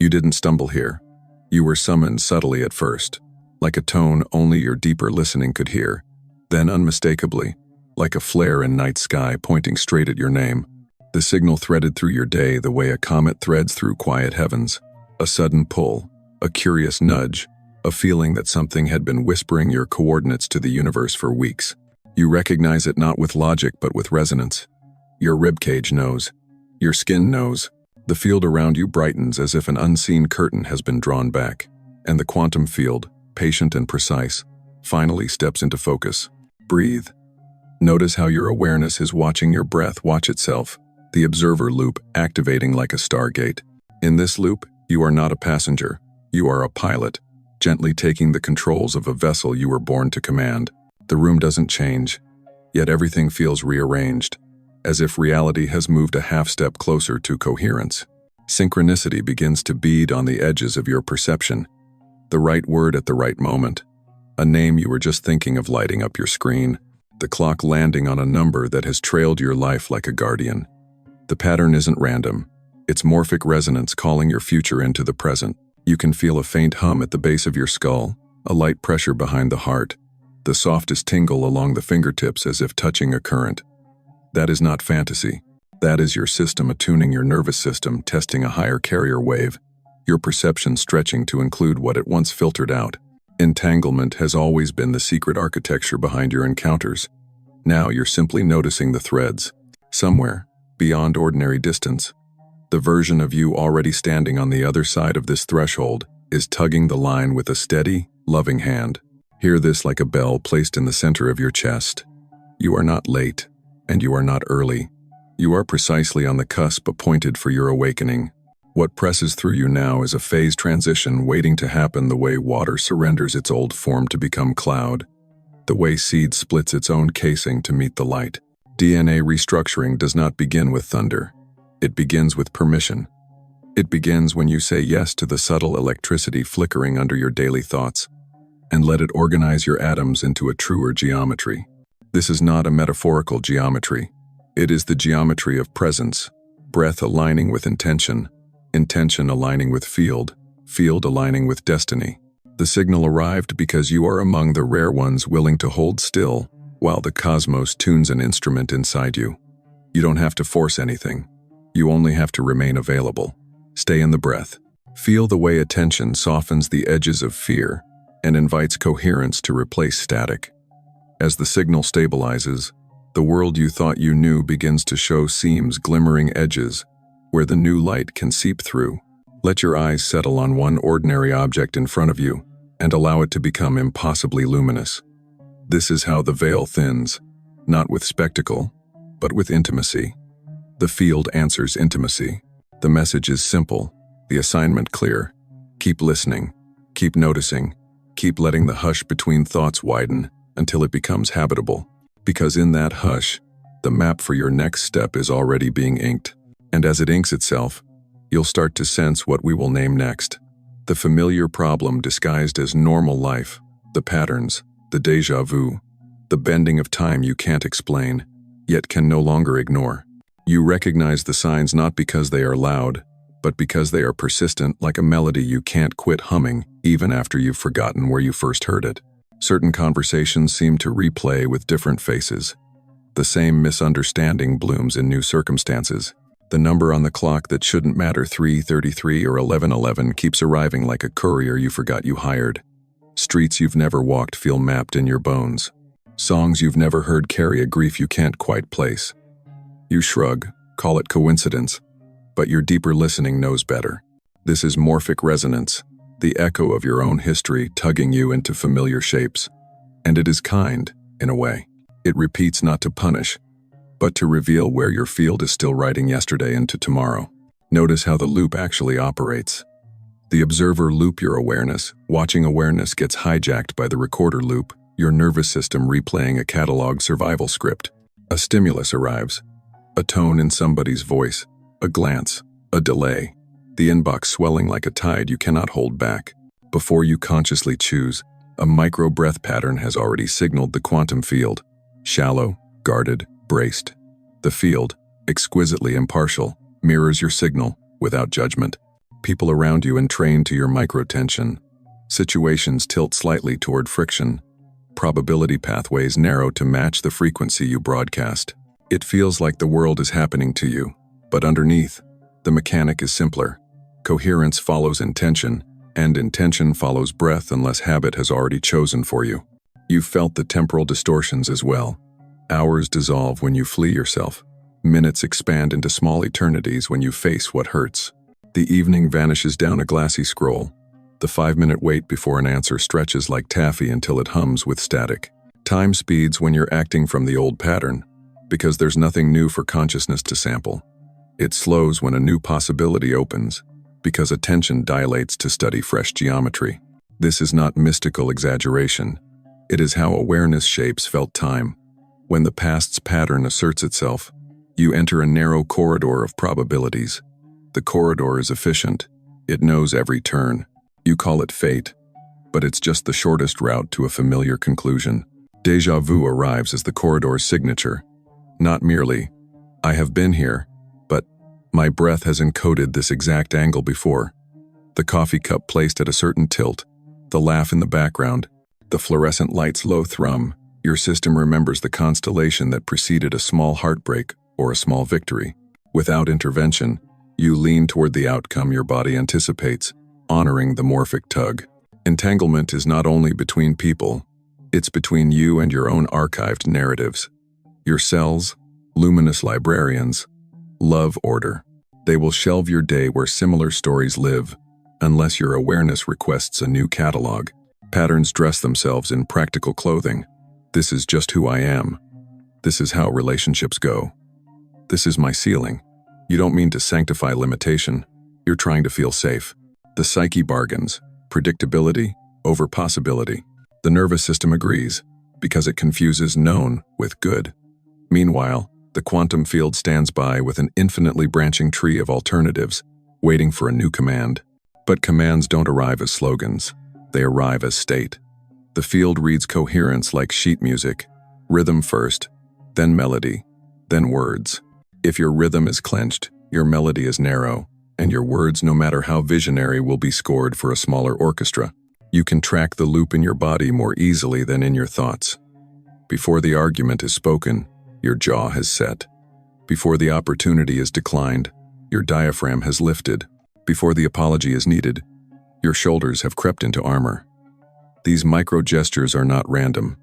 You didn't stumble here. You were summoned subtly at first, like a tone only your deeper listening could hear, then unmistakably, like a flare in night sky pointing straight at your name. The signal threaded through your day the way a comet threads through quiet heavens. A sudden pull, a curious nudge, a feeling that something had been whispering your coordinates to the universe for weeks. You recognize it not with logic but with resonance. Your ribcage knows. Your skin knows. The field around you brightens as if an unseen curtain has been drawn back, and the quantum field, patient and precise, finally steps into focus. Breathe. Notice how your awareness is watching your breath watch itself, the observer loop activating like a stargate. In this loop, you are not a passenger. You are a pilot, gently taking the controls of a vessel you were born to command. The room doesn't change, yet everything feels rearranged, as if reality has moved a half step closer to coherence. Synchronicity begins to bead on the edges of your perception. The right word at the right moment. A name you were just thinking of lighting up your screen. The clock landing on a number that has trailed your life like a guardian. The pattern isn't random. It's morphic resonance calling your future into the present. You can feel a faint hum at the base of your skull, a light pressure behind the heart, the softest tingle along the fingertips as if touching a current. That is not fantasy. That is your system attuning your nervous system, testing a higher carrier wave, your perception stretching to include what it once filtered out. Entanglement has always been the secret architecture behind your encounters. Now you're simply noticing the threads. Somewhere, beyond ordinary distance, the version of you already standing on the other side of this threshold is tugging the line with a steady, loving hand. Hear this like a bell placed in the center of your chest. You are not late. And you are not early. You are precisely on the cusp appointed for your awakening. What presses through you now is a phase transition waiting to happen the way water surrenders its old form to become cloud, the way seed splits its own casing to meet the light. DNA restructuring does not begin with thunder. It begins with permission. It begins when you say yes to the subtle electricity flickering under your daily thoughts, and let it organize your atoms into a truer geometry. This is not a metaphorical geometry. It is the geometry of presence, breath aligning with intention, intention aligning with field, field aligning with destiny. The signal arrived because you are among the rare ones willing to hold still while the cosmos tunes an instrument inside you. You don't have to force anything. You only have to remain available. Stay in the breath. Feel the way attention softens the edges of fear and invites coherence to replace static. As the signal stabilizes, the world you thought you knew begins to show seams, glimmering edges, where the new light can seep through. Let your eyes settle on one ordinary object in front of you, and allow it to become impossibly luminous. This is how the veil thins, not with spectacle, but with intimacy. The field answers intimacy. The message is simple, the assignment clear. Keep listening, keep noticing, keep letting the hush between thoughts widen, until it becomes habitable, because in that hush, the map for your next step is already being inked. And as it inks itself, you'll start to sense what we will name next. The familiar problem disguised as normal life, the patterns, the déjà vu, the bending of time you can't explain, yet can no longer ignore. You recognize the signs not because they are loud, but because they are persistent like a melody you can't quit humming even after you've forgotten where you first heard it. Certain conversations seem to replay with different faces. The same misunderstanding blooms in new circumstances. The number on the clock that shouldn't matter, 3:33 or 11:11, keeps arriving like a courier you forgot you hired. Streets you've never walked feel mapped in your bones. Songs you've never heard carry a grief you can't quite place. You shrug, call it coincidence, but your deeper listening knows better. This is morphic resonance, the echo of your own history tugging you into familiar shapes. And it is kind, in a way. It repeats not to punish, but to reveal where your field is still writing yesterday into tomorrow. Notice how the loop actually operates. The observer loop your awareness, watching awareness gets hijacked by the recorder loop, your nervous system replaying a catalog survival script. A stimulus arrives, a tone in somebody's voice, a glance, a delay. The inbox swelling like a tide you cannot hold back. Before you consciously choose, a micro-breath pattern has already signaled the quantum field. Shallow, guarded, braced. The field, exquisitely impartial, mirrors your signal without judgment. People around you entrain to your microtension. Situations tilt slightly toward friction. Probability pathways narrow to match the frequency you broadcast. It feels like the world is happening to you, but underneath, the mechanic is simpler. Coherence follows intention, and intention follows breath unless habit has already chosen for you. You've felt the temporal distortions as well. Hours dissolve when you flee yourself. Minutes expand into small eternities when you face what hurts. The evening vanishes down a glassy scroll. The 5-minute wait before an answer stretches like taffy until it hums with static. Time speeds when you're acting from the old pattern, because there's nothing new for consciousness to sample. It slows when a new possibility opens, because attention dilates to study fresh geometry. This is not mystical exaggeration. It is how awareness shapes felt time. When the past's pattern asserts itself, you enter a narrow corridor of probabilities. The corridor is efficient. It knows every turn. You call it fate, but it's just the shortest route to a familiar conclusion. Déjà vu arrives as the corridor's signature. Not merely, I have been here, but my breath has encoded this exact angle before. The coffee cup placed at a certain tilt, the laugh in the background, the fluorescent light's low thrum. Your system remembers the constellation that preceded a small heartbreak or a small victory. Without intervention, you lean toward the outcome your body anticipates, honoring the morphic tug. Entanglement is not only between people, it's between you and your own archived narratives. Your cells, luminous librarians, love order. They will shelve your day where similar stories live, unless your awareness requests a new catalog. Patterns dress themselves in practical clothing. This is just who I am. This is how relationships go. This is my ceiling. You don't mean to sanctify limitation. You're trying to feel safe. The psyche bargains, predictability over possibility. The nervous system agrees, because it confuses known with good. Meanwhile, the quantum field stands by with an infinitely branching tree of alternatives, waiting for a new command. But commands don't arrive as slogans. They arrive as state. The field reads coherence like sheet music, rhythm first, then melody, then words. If your rhythm is clenched, your melody is narrow, and your words, no matter how visionary, will be scored for a smaller orchestra. You can track the loop in your body more easily than in your thoughts. Before the argument is spoken, your jaw has set. Before the opportunity is declined, your diaphragm has lifted. Before the apology is needed, your shoulders have crept into armor. These micro-gestures are not random.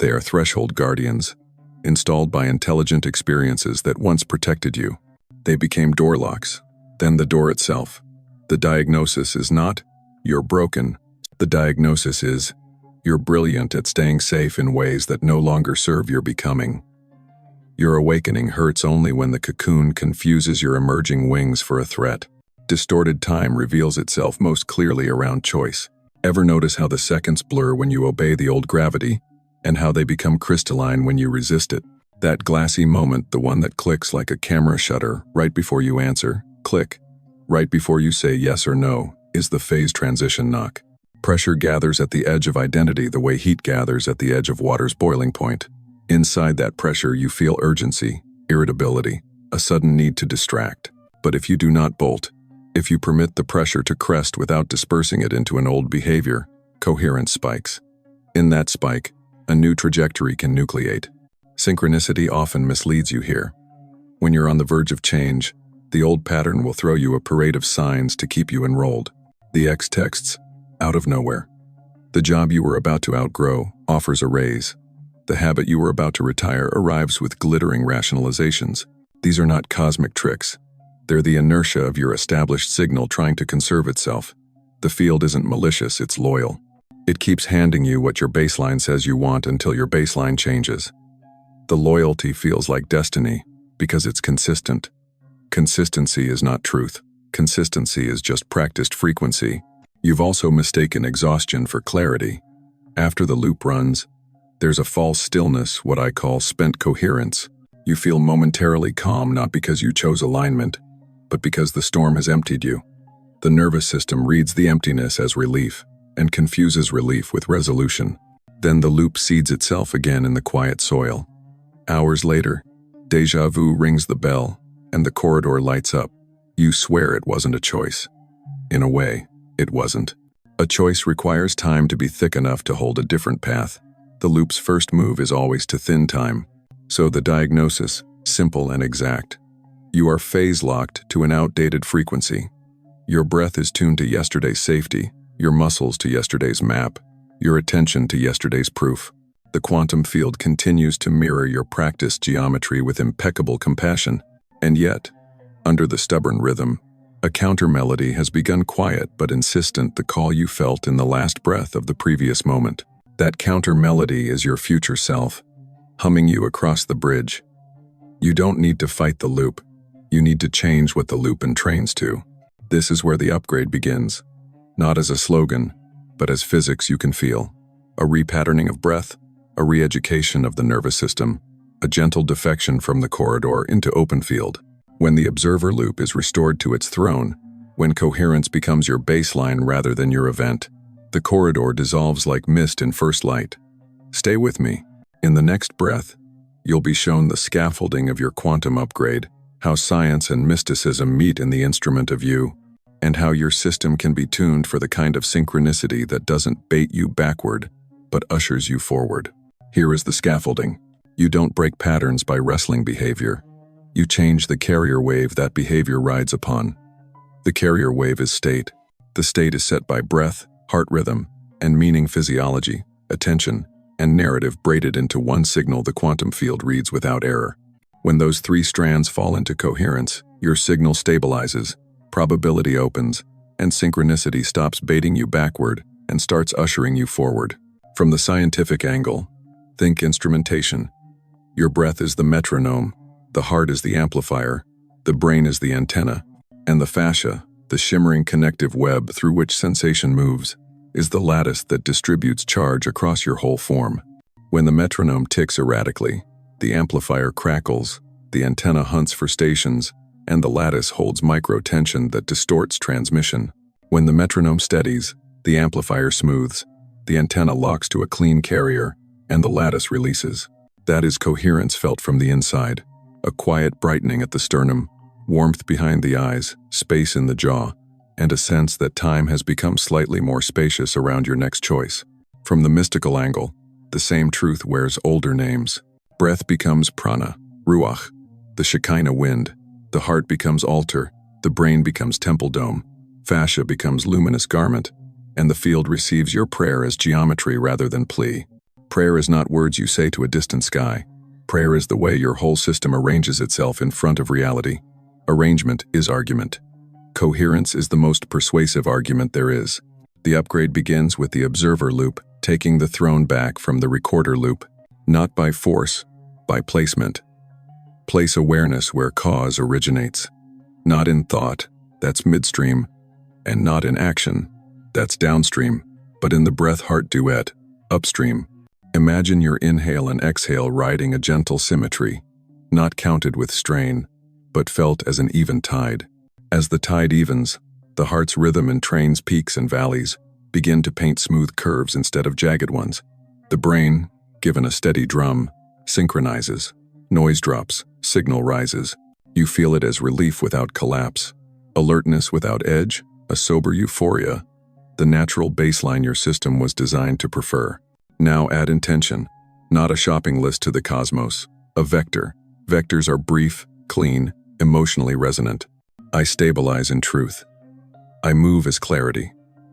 They are threshold guardians, installed by intelligent experiences that once protected you. They became door locks, then the door itself. The diagnosis is not, you're broken. The diagnosis is, you're brilliant at staying safe in ways that no longer serve your becoming. Your awakening hurts only when the cocoon confuses your emerging wings for a threat. Distorted time reveals itself most clearly around choice. Ever notice how the seconds blur when you obey the old gravity, and how they become crystalline when you resist it? That glassy moment, the one that clicks like a camera shutter right before you answer, click, right before you say yes or no, is the phase transition knock. Pressure gathers at the edge of identity the way heat gathers at the edge of water's boiling point. Inside that pressure you feel urgency, irritability, a sudden need to distract. But if you do not bolt, if you permit the pressure to crest without dispersing it into an old behavior, coherence spikes. In that spike, a new trajectory can nucleate. Synchronicity often misleads you here. When you're on the verge of change, the old pattern will throw you a parade of signs to keep you enrolled. The X texts, out of nowhere. The job you were about to outgrow offers a raise. The habit you were about to retire arrives with glittering rationalizations. These are not cosmic tricks. They're the inertia of your established signal trying to conserve itself. The field isn't malicious, it's loyal. It keeps handing you what your baseline says you want until your baseline changes. The loyalty feels like destiny because it's consistent. Consistency is not truth. Consistency is just practiced frequency. You've also mistaken exhaustion for clarity. After the loop runs, there's a false stillness, what I call spent coherence. You feel momentarily calm not because you chose alignment, but because the storm has emptied you. The nervous system reads the emptiness as relief and confuses relief with resolution. Then the loop seeds itself again in the quiet soil. Hours later, déjà vu rings the bell and the corridor lights up. You swear it wasn't a choice. In a way, it wasn't. A choice requires time to be thick enough to hold a different path. The loop's first move is always to thin time. So the diagnosis, simple and exact. You are phase-locked to an outdated frequency. Your breath is tuned to yesterday's safety, your muscles to yesterday's map, your attention to yesterday's proof. The quantum field continues to mirror your practiced geometry with impeccable compassion. And yet, under the stubborn rhythm, a counter-melody has begun quiet but insistent, the call you felt in the last breath of the previous moment. That counter-melody is your future self, humming you across the bridge. You don't need to fight the loop. You need to change what the loop entrains to. This is where the upgrade begins. Not as a slogan, but as physics you can feel. A repatterning of breath, a re-education of the nervous system, a gentle defection from the corridor into open field. When the observer loop is restored to its throne, when coherence becomes your baseline rather than your event, the corridor dissolves like mist in first light. Stay with me. In the next breath, you'll be shown the scaffolding of your quantum upgrade, how science and mysticism meet in the instrument of you, and how your system can be tuned for the kind of synchronicity that doesn't bait you backward, but ushers you forward. Here is the scaffolding. You don't break patterns by wrestling behavior. You change the carrier wave that behavior rides upon. The carrier wave is state. The state is set by breath, heart rhythm, and meaning physiology, attention, and narrative braided into one signal the quantum field reads without error. When those three strands fall into coherence, your signal stabilizes, probability opens, and synchronicity stops baiting you backward and starts ushering you forward. From the scientific angle, think instrumentation. Your breath is the metronome, the heart is the amplifier, the brain is the antenna, and the fascia, the shimmering connective web through which sensation moves, is the lattice that distributes charge across your whole form. When the metronome ticks erratically, the amplifier crackles, the antenna hunts for stations, and the lattice holds micro-tension that distorts transmission. When the metronome steadies, the amplifier smooths, the antenna locks to a clean carrier, and the lattice releases. That is coherence felt from the inside. A quiet brightening at the sternum, warmth behind the eyes, space in the jaw, and a sense that time has become slightly more spacious around your next choice. From the mystical angle, the same truth wears older names. Breath becomes prana, ruach, the Shekinah wind. The heart becomes altar, the brain becomes temple dome, fascia becomes luminous garment, and the field receives your prayer as geometry rather than plea. Prayer is not words you say to a distant sky. Prayer is the way your whole system arranges itself in front of reality. Arrangement is argument. Coherence is the most persuasive argument there is. The upgrade begins with the observer loop, taking the throne back from the recorder loop, not by force, by placement. Place awareness where cause originates. Not in thought, that's midstream, and not in action, that's downstream, but in the breath-heart duet, upstream. Imagine your inhale and exhale riding a gentle symmetry, not counted with strain, but felt as an even tide. As the tide evens, the heart's rhythm entrains peaks and valleys, begin to paint smooth curves instead of jagged ones. The brain, given a steady drum, synchronizes. Noise drops, signal rises. You feel it as relief without collapse, alertness without edge, a sober euphoria, the natural baseline your system was designed to prefer. Now add intention, not a shopping list to the cosmos, a vector. Vectors are brief, clean, emotionally resonant. I stabilize in truth. I move as clarity.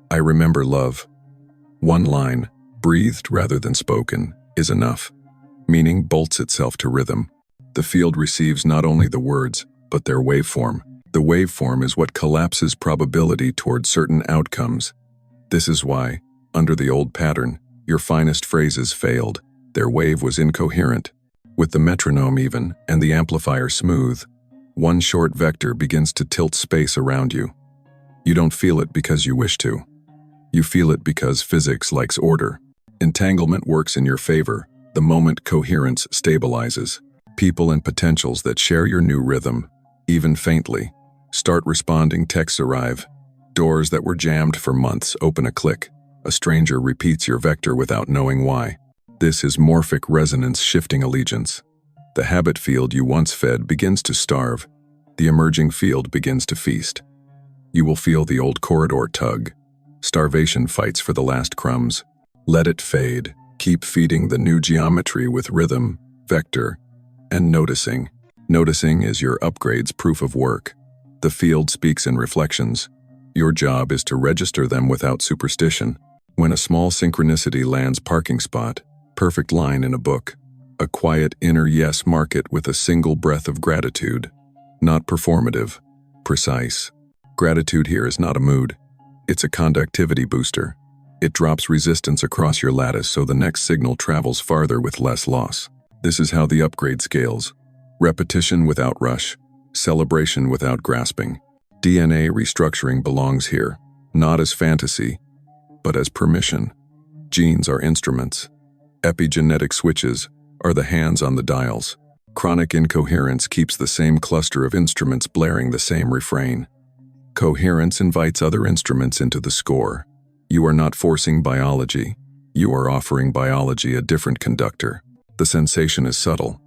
I remember love. One line, breathed rather than spoken, is enough. Meaning bolts itself to rhythm. The field receives not only the words, but their waveform. The waveform is what collapses probability toward certain outcomes. This is why, under the old pattern, your finest phrases failed. Their wave was incoherent. With the metronome even, and the amplifier smooth, one short vector begins to tilt space around you. You don't feel it because you wish to. You feel it because physics likes order. Entanglement works in your favor the moment coherence stabilizes. People and potentials that share your new rhythm, even faintly, start responding. Texts arrive. Doors that were jammed for months open a click. A stranger repeats your vector without knowing why. This is morphic resonance shifting allegiance. The habit field you once fed begins to starve. The emerging field begins to feast. You will feel the old corridor tug. Starvation fights for the last crumbs. Let it fade. Keep feeding the new geometry with rhythm, vector, and noticing. Noticing is your upgrade's proof of work. The field speaks in reflections. Your job is to register them without superstition. When a small synchronicity lands parking spot, perfect line in a book, a quiet inner yes mark it with a single breath of gratitude. Not performative, precise. Gratitude here is not a mood. It's a conductivity booster. It drops resistance across your lattice so the next signal travels farther with less loss. This is how the upgrade scales. Repetition without rush. Celebration without grasping. DNA restructuring belongs here, not as fantasy, but as permission. Genes are instruments. Epigenetic switches are the hands on the dials. Chronic incoherence keeps the same cluster of instruments blaring the same refrain. Coherence invites other instruments into the score. You are not forcing biology. You are offering biology a different conductor. The sensation is subtle.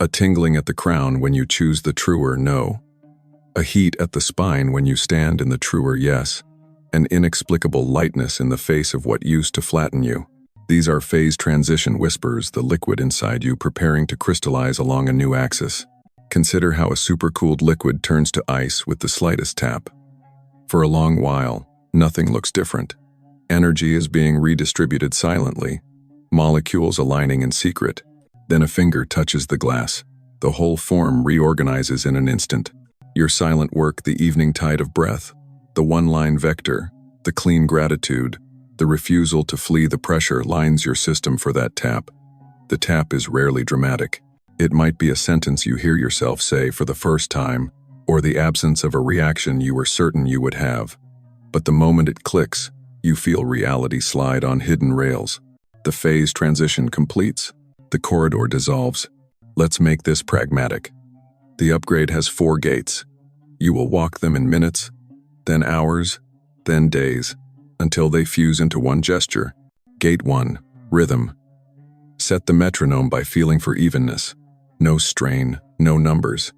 A tingling at the crown when you choose the truer no. A heat at the spine when you stand in the truer yes. An inexplicable lightness in the face of what used to flatten you. These are phase transition whispers, the liquid inside you preparing to crystallize along a new axis. Consider how a supercooled liquid turns to ice with the slightest tap. For a long while, nothing looks different. Energy is being redistributed silently, molecules aligning in secret. Then a finger touches the glass. The whole form reorganizes in an instant. Your silent work, the evening tide of breath, the one-line vector, the clean gratitude, the refusal to flee the pressure lines your system for that tap. The tap is rarely dramatic. It might be a sentence you hear yourself say for the first time, or the absence of a reaction you were certain you would have. But the moment it clicks, you feel reality slide on hidden rails. The phase transition completes. The corridor dissolves. Let's make this pragmatic. The upgrade has 4 gates. You will walk them in minutes, then hours, then days, until they fuse into one gesture. Gate 1, rhythm. Set the metronome by feeling for evenness. No strain, no numbers.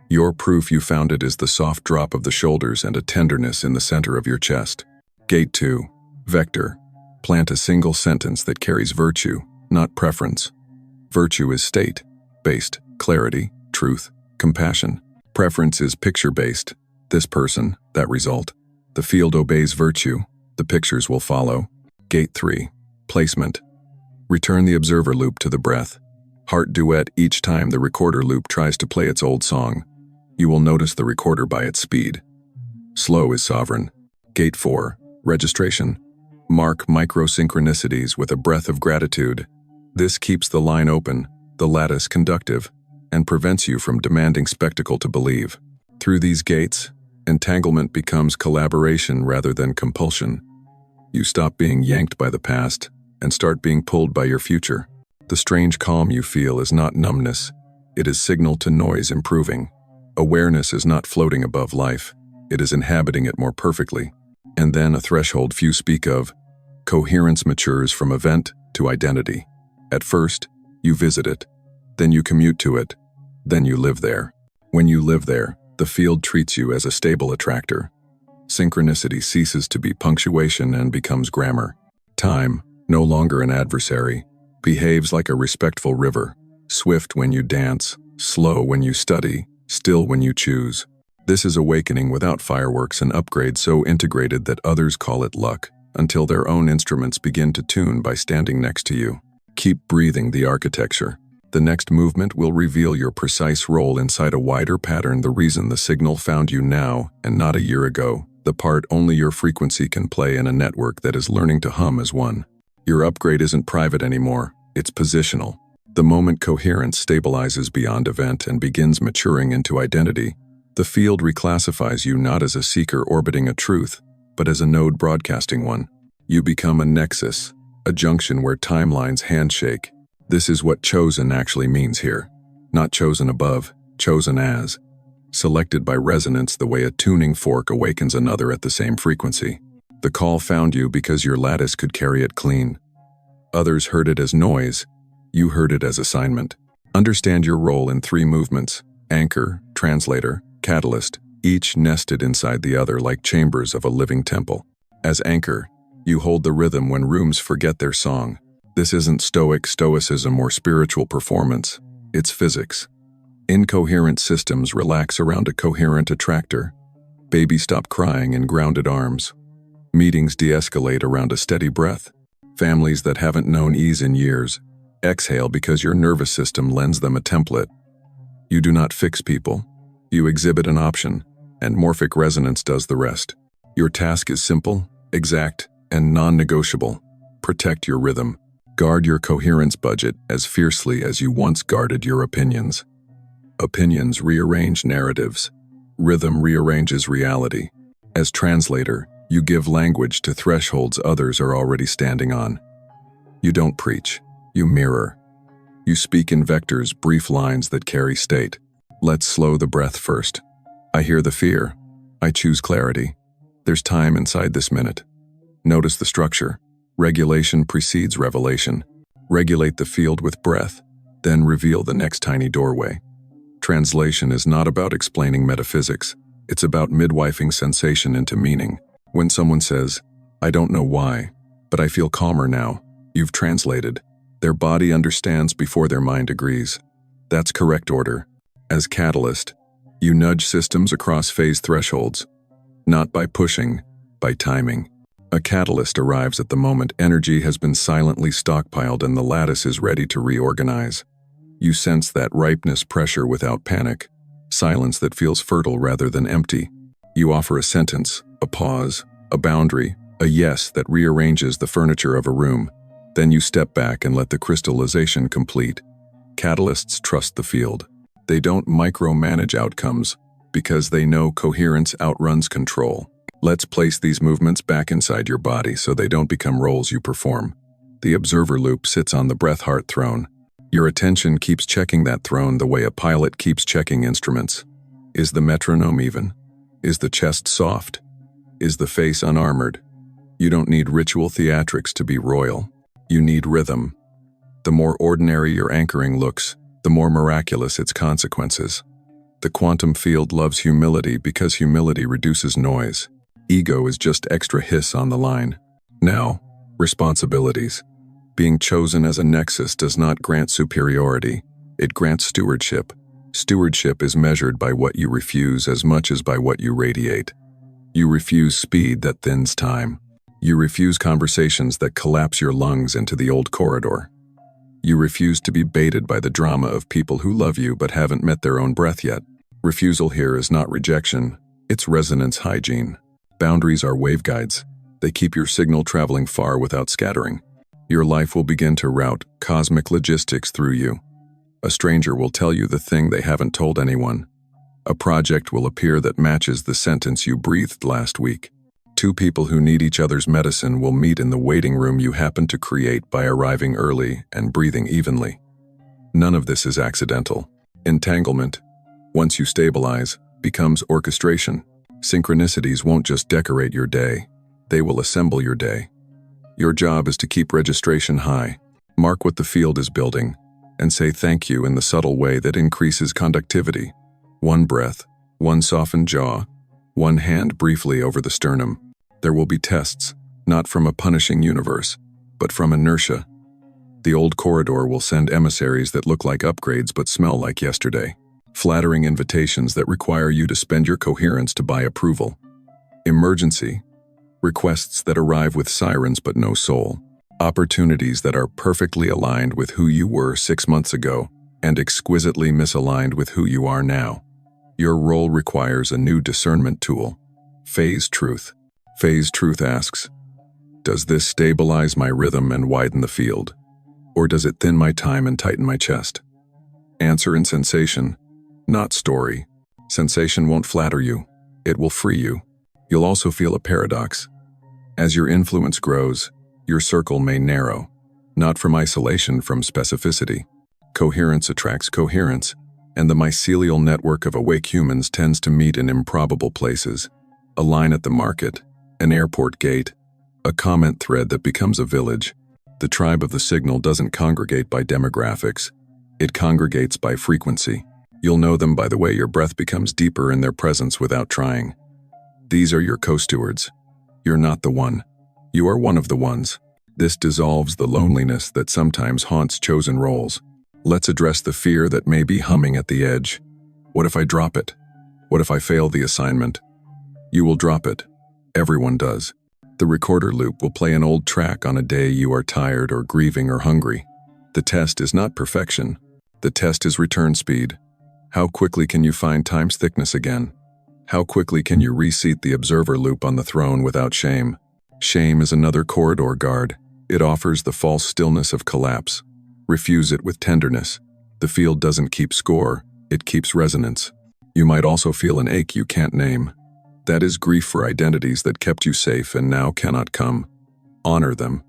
Your proof you found it is the soft drop of the shoulders and a tenderness in the center of your chest. Gate 2, vector. Plant a single sentence that carries virtue, not preference. Virtue is state-based, clarity, truth, compassion. Preference is picture-based. This person, that result. The field obeys virtue. The pictures will follow. Gate 3, placement. Return the observer loop to the breath. Heart duet each time the recorder loop tries to play its old song. You will notice the recorder by its speed. Slow is sovereign. Gate 4, registration. Mark micro-synchronicities with a breath of gratitude. This keeps the line open, the lattice conductive, and prevents you from demanding spectacle to believe. Through these gates, entanglement becomes collaboration rather than compulsion. You stop being yanked by the past and start being pulled by your future. The strange calm you feel is not numbness. It is signal to noise improving. Awareness is not floating above life. It is inhabiting it more perfectly. And then a threshold few speak of. Coherence matures from event to identity. At first, you visit it. Then you commute to it. Then you live there. When you live there, the field treats you as a stable attractor. Synchronicity ceases to be punctuation and becomes grammar. Time, no longer an adversary, behaves like a respectful river, swift when you dance, slow when you study, still when you choose. This is awakening without fireworks, an upgrade so integrated that others call it luck, until their own instruments begin to tune by standing next to you. Keep breathing the architecture. The next movement will reveal your precise role inside a wider pattern, the reason the signal found you now and not a year ago, the part only your frequency can play in a network that is learning to hum as one. Your upgrade isn't private anymore, it's positional. The moment coherence stabilizes beyond event and begins maturing into identity, the field reclassifies you not as a seeker orbiting a truth, but as a node broadcasting one. You become a nexus, a junction where timelines handshake. This is what chosen actually means here. Not chosen above, chosen as. Selected by resonance the way a tuning fork awakens another at the same frequency. The call found you because your lattice could carry it clean. Others heard it as noise. You heard it as assignment. Understand your role in 3 movements: anchor, translator, catalyst. each nested inside the other like chambers of a living temple. As anchor, you hold the rhythm when rooms forget their song. This isn't stoicism or spiritual performance. It's physics. Incoherent systems relax around a coherent attractor. Babies stop crying in grounded arms. Meetings de-escalate around a steady breath. Families that haven't known ease in years exhale because your nervous system lends them a template. You do not fix people. You exhibit an option, and morphic resonance does the rest. Your task is simple, exact, and non-negotiable. Protect your rhythm. Guard your coherence budget as fiercely as you once guarded your opinions. Opinions rearrange narratives. Rhythm rearranges reality. As translator, you give language to thresholds others are already standing on. You don't preach. You mirror. You speak in vectors, brief lines that carry state. Let's slow the breath first. I hear the fear. I choose clarity. There's time inside this minute. Notice the structure. Regulation precedes revelation. Regulate the field with breath, then reveal the next tiny doorway. Translation is not about explaining metaphysics. It's about midwifing sensation into meaning. When someone says, "I don't know why, but I feel calmer now," you've translated. Their body understands before their mind agrees. That's correct order. As catalyst, you nudge systems across phase thresholds. Not by pushing, by timing. A catalyst arrives at the moment energy has been silently stockpiled and the lattice is ready to reorganize. You sense that ripeness pressure without panic, silence that feels fertile rather than empty. You offer a sentence, a pause, a boundary, a yes that rearranges the furniture of a room. Then you step back and let the crystallization complete. Catalysts trust the field. They don't micromanage outcomes because they know coherence outruns control. Let's place these movements back inside your body so they don't become roles you perform. The observer loop sits on the breath-heart throne. Your attention keeps checking that throne the way a pilot keeps checking instruments. Is the metronome even? Is the chest soft? Is the face unarmored? You don't need ritual theatrics to be royal. You need rhythm. The more ordinary your anchoring looks, the more miraculous its consequences. The quantum field loves humility because humility reduces noise. Ego is just extra hiss on the line. Now, responsibilities. Being chosen as a nexus does not grant superiority. It grants stewardship. Stewardship is measured by what you refuse as much as by what you radiate. You refuse speed that thins time. You refuse conversations that collapse your lungs into the old corridor. You refuse to be baited by the drama of people who love you but haven't met their own breath yet. Refusal here is not rejection, it's resonance hygiene. Boundaries are waveguides. They keep your signal traveling far without scattering. Your life will begin to route cosmic logistics through you. A stranger will tell you the thing they haven't told anyone. A project will appear that matches the sentence you breathed last week. Two people who need each other's medicine will meet in the waiting room you happen to create by arriving early and breathing evenly. None of this is accidental. Entanglement, once you stabilize, becomes orchestration. Synchronicities won't just decorate your day, they will assemble your day. Your job is to keep registration high, mark what the field is building, and say thank you in the subtle way that increases conductivity. One breath, one softened jaw, one hand briefly over the sternum. There will be tests, not from a punishing universe, but from inertia. The old corridor will send emissaries that look like upgrades but smell like yesterday. Flattering invitations that require you to spend your coherence to buy approval. Emergency, requests that arrive with sirens but no soul. Opportunities that are perfectly aligned with who you were 6 months ago and exquisitely misaligned with who you are now. Your role requires a new discernment tool. Phase truth. Phase truth asks, does this stabilize my rhythm and widen the field? Or does it thin my time and tighten my chest? Answer in sensation, not story. Sensation won't flatter you. It will free you. You'll also feel a paradox. As your influence grows, your circle may narrow, not from isolation, from specificity. Coherence attracts coherence, and the mycelial network of awake humans tends to meet in improbable places. A line at the market, an airport gate, a comment thread that becomes a village. The tribe of the signal doesn't congregate by demographics. It congregates by frequency. You'll know them by the way your breath becomes deeper in their presence without trying. These are your co-stewards. You're not the one. You are one of the ones. This dissolves the loneliness that sometimes haunts chosen roles. Let's address the fear that may be humming at the edge. What if I drop it? What if I fail the assignment? You will drop it. Everyone does. The recorder loop will play an old track on a day you are tired or grieving or hungry. The test is not perfection. The test is return speed. How quickly can you find time's thickness again? How quickly can you reseat the observer loop on the throne without shame? Shame is another corridor guard. It offers the false stillness of collapse. Refuse it with tenderness. The field doesn't keep score, it keeps resonance. You might also feel an ache you can't name. That is grief for identities that kept you safe and now cannot come. Honor them.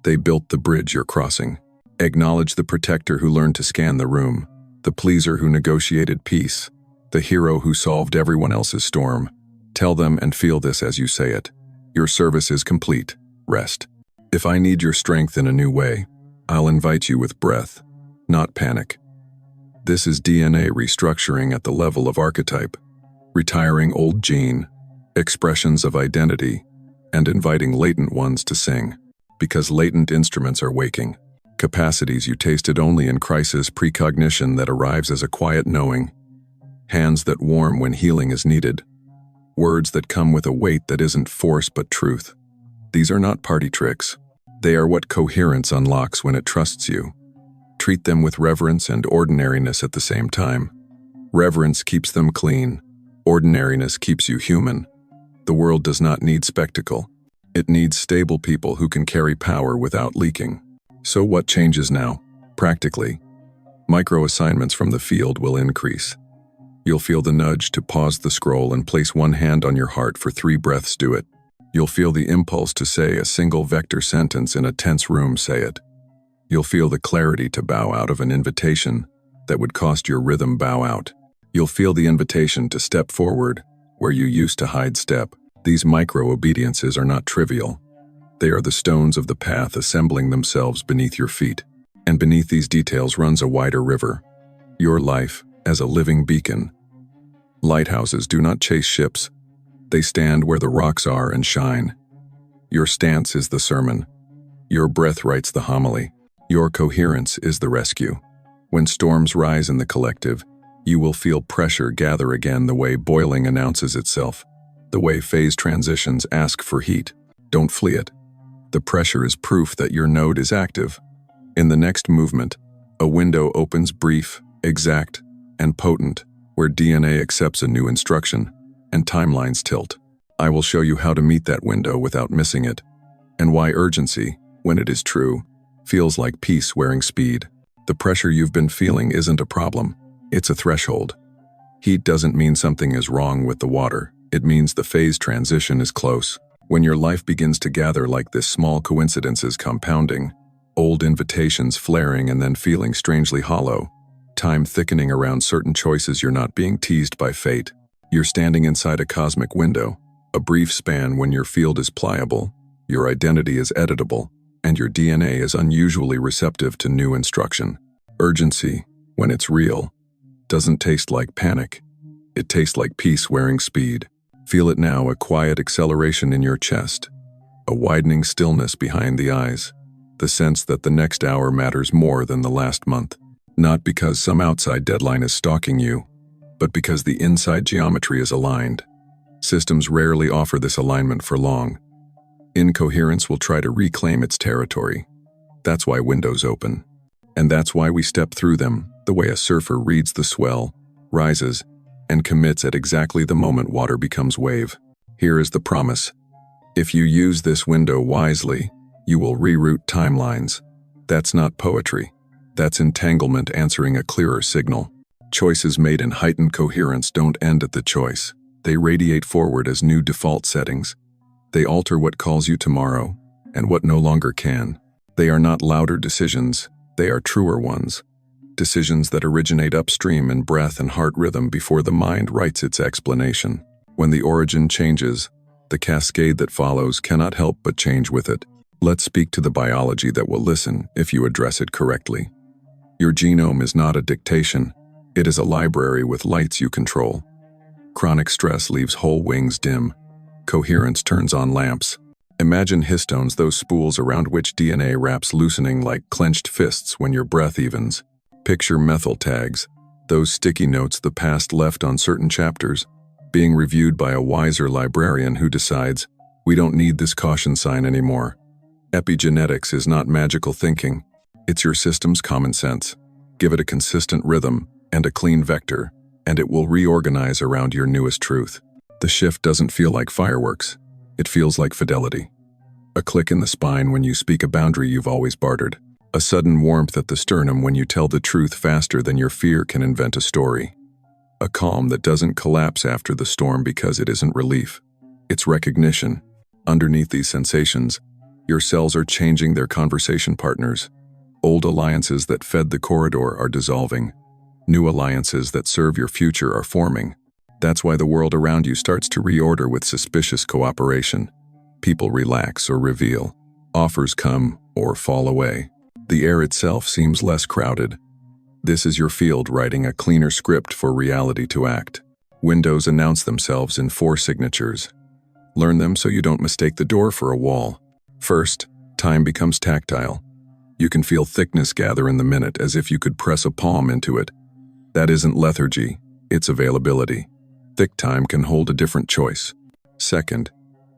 They built the bridge you're crossing. Acknowledge the protector who learned to scan the room, the pleaser who negotiated peace, the hero who solved everyone else's storm. Tell them and feel this as you say it. Your service is complete. Rest. If I need your strength in a new way, I'll invite you with breath, not panic. This is DNA restructuring at the level of archetype, retiring old gene, expressions of identity, and inviting latent ones to sing, because latent instruments are waking. Capacities you tasted only in crisis, precognition that arrives as a quiet knowing, hands that warm when healing is needed, words that come with a weight that isn't force but truth. These are not party tricks. They are what coherence unlocks when it trusts you. Treat them with reverence and ordinariness at the same time. Reverence keeps them clean. Ordinariness keeps you human. The world does not need spectacle. It needs stable people who can carry power without leaking. So what changes now? Practically, micro-assignments from the field will increase. You'll feel the nudge to pause the scroll and place one hand on your heart for 3 breaths. Do it. You'll feel the impulse to say a single vector sentence in a tense room. Say it. You'll feel the clarity to bow out of an invitation that would cost your rhythm. Bow out. You'll feel the invitation to step forward where you used to hide. Step. These micro-obediences are not trivial. They are the stones of the path assembling themselves beneath your feet. And beneath these details runs a wider river. Your life as a living beacon. Lighthouses do not chase ships. They stand where the rocks are and shine. Your stance is the sermon. Your breath writes the homily. Your coherence is the rescue. When storms rise in the collective, you will feel pressure gather again, the way boiling announces itself, the way phase transitions ask for heat. Don't flee it. The pressure is proof that your node is active. In the next movement, a window opens, brief, exact, and potent, where DNA accepts a new instruction, and timelines tilt. I will show you how to meet that window without missing it, and why urgency, when it is true, feels like peace wearing speed. The pressure you've been feeling isn't a problem, it's a threshold. Heat doesn't mean something is wrong with the water, it means the phase transition is close. When your life begins to gather like this, small coincidences compounding, old invitations flaring and then feeling strangely hollow, time thickening around certain choices, you're not being teased by fate. You're standing inside a cosmic window, a brief span when your field is pliable, your identity is editable, and your DNA is unusually receptive to new instruction. Urgency, when it's real, doesn't taste like panic. It tastes like peace wearing speed. Feel it now, a quiet acceleration in your chest, a widening stillness behind the eyes, the sense that the next hour matters more than the last month. Not because some outside deadline is stalking you, but because the inside geometry is aligned. Systems rarely offer this alignment for long. Incoherence will try to reclaim its territory. That's why windows open. And that's why we step through them, the way a surfer reads the swell, rises, and commits at exactly the moment water becomes wave. Here is the promise. If you use this window wisely, you will reroute timelines. That's not poetry. That's entanglement answering a clearer signal. Choices made in heightened coherence don't end at the choice. They radiate forward as new default settings. They alter what calls you tomorrow, and what no longer can. They are not louder decisions, they are truer ones. Decisions that originate upstream in breath and heart rhythm before the mind writes its explanation. When the origin changes, the cascade that follows cannot help but change with it. Let's speak to the biology that will listen if you address it correctly. Your genome is not a dictation, It is a library with lights you control. Chronic stress leaves whole wings dim. Coherence turns on lamps. Imagine histones, those spools around which DNA wraps loosening like clenched fists when your breath evens. Picture methyl tags, those sticky notes the past left on certain chapters, being reviewed by a wiser librarian who decides, we don't need this caution sign anymore. Epigenetics is not magical thinking. It's your system's common sense. Give it a consistent rhythm and a clean vector, and it will reorganize around your newest truth. The shift doesn't feel like fireworks. It feels like fidelity. A click in the spine when you speak a boundary you've always bartered. A sudden warmth at the sternum when you tell the truth faster than your fear can invent a story. A calm that doesn't collapse after the storm because it isn't relief. It's recognition. Underneath these sensations, your cells are changing their conversation partners. Old alliances that fed the corridor are dissolving. New alliances that serve your future are forming. That's why the world around you starts to reorder with suspicious cooperation. People relax or reveal. Offers come or fall away. The air itself seems less crowded. This is your field writing a cleaner script for reality to act. Windows announce themselves in 4 signatures. Learn them so you don't mistake the door for a wall. First, time becomes tactile. You can feel thickness gather in the minute as if you could press a palm into it. That isn't lethargy, it's availability. Thick time can hold a different choice. Second,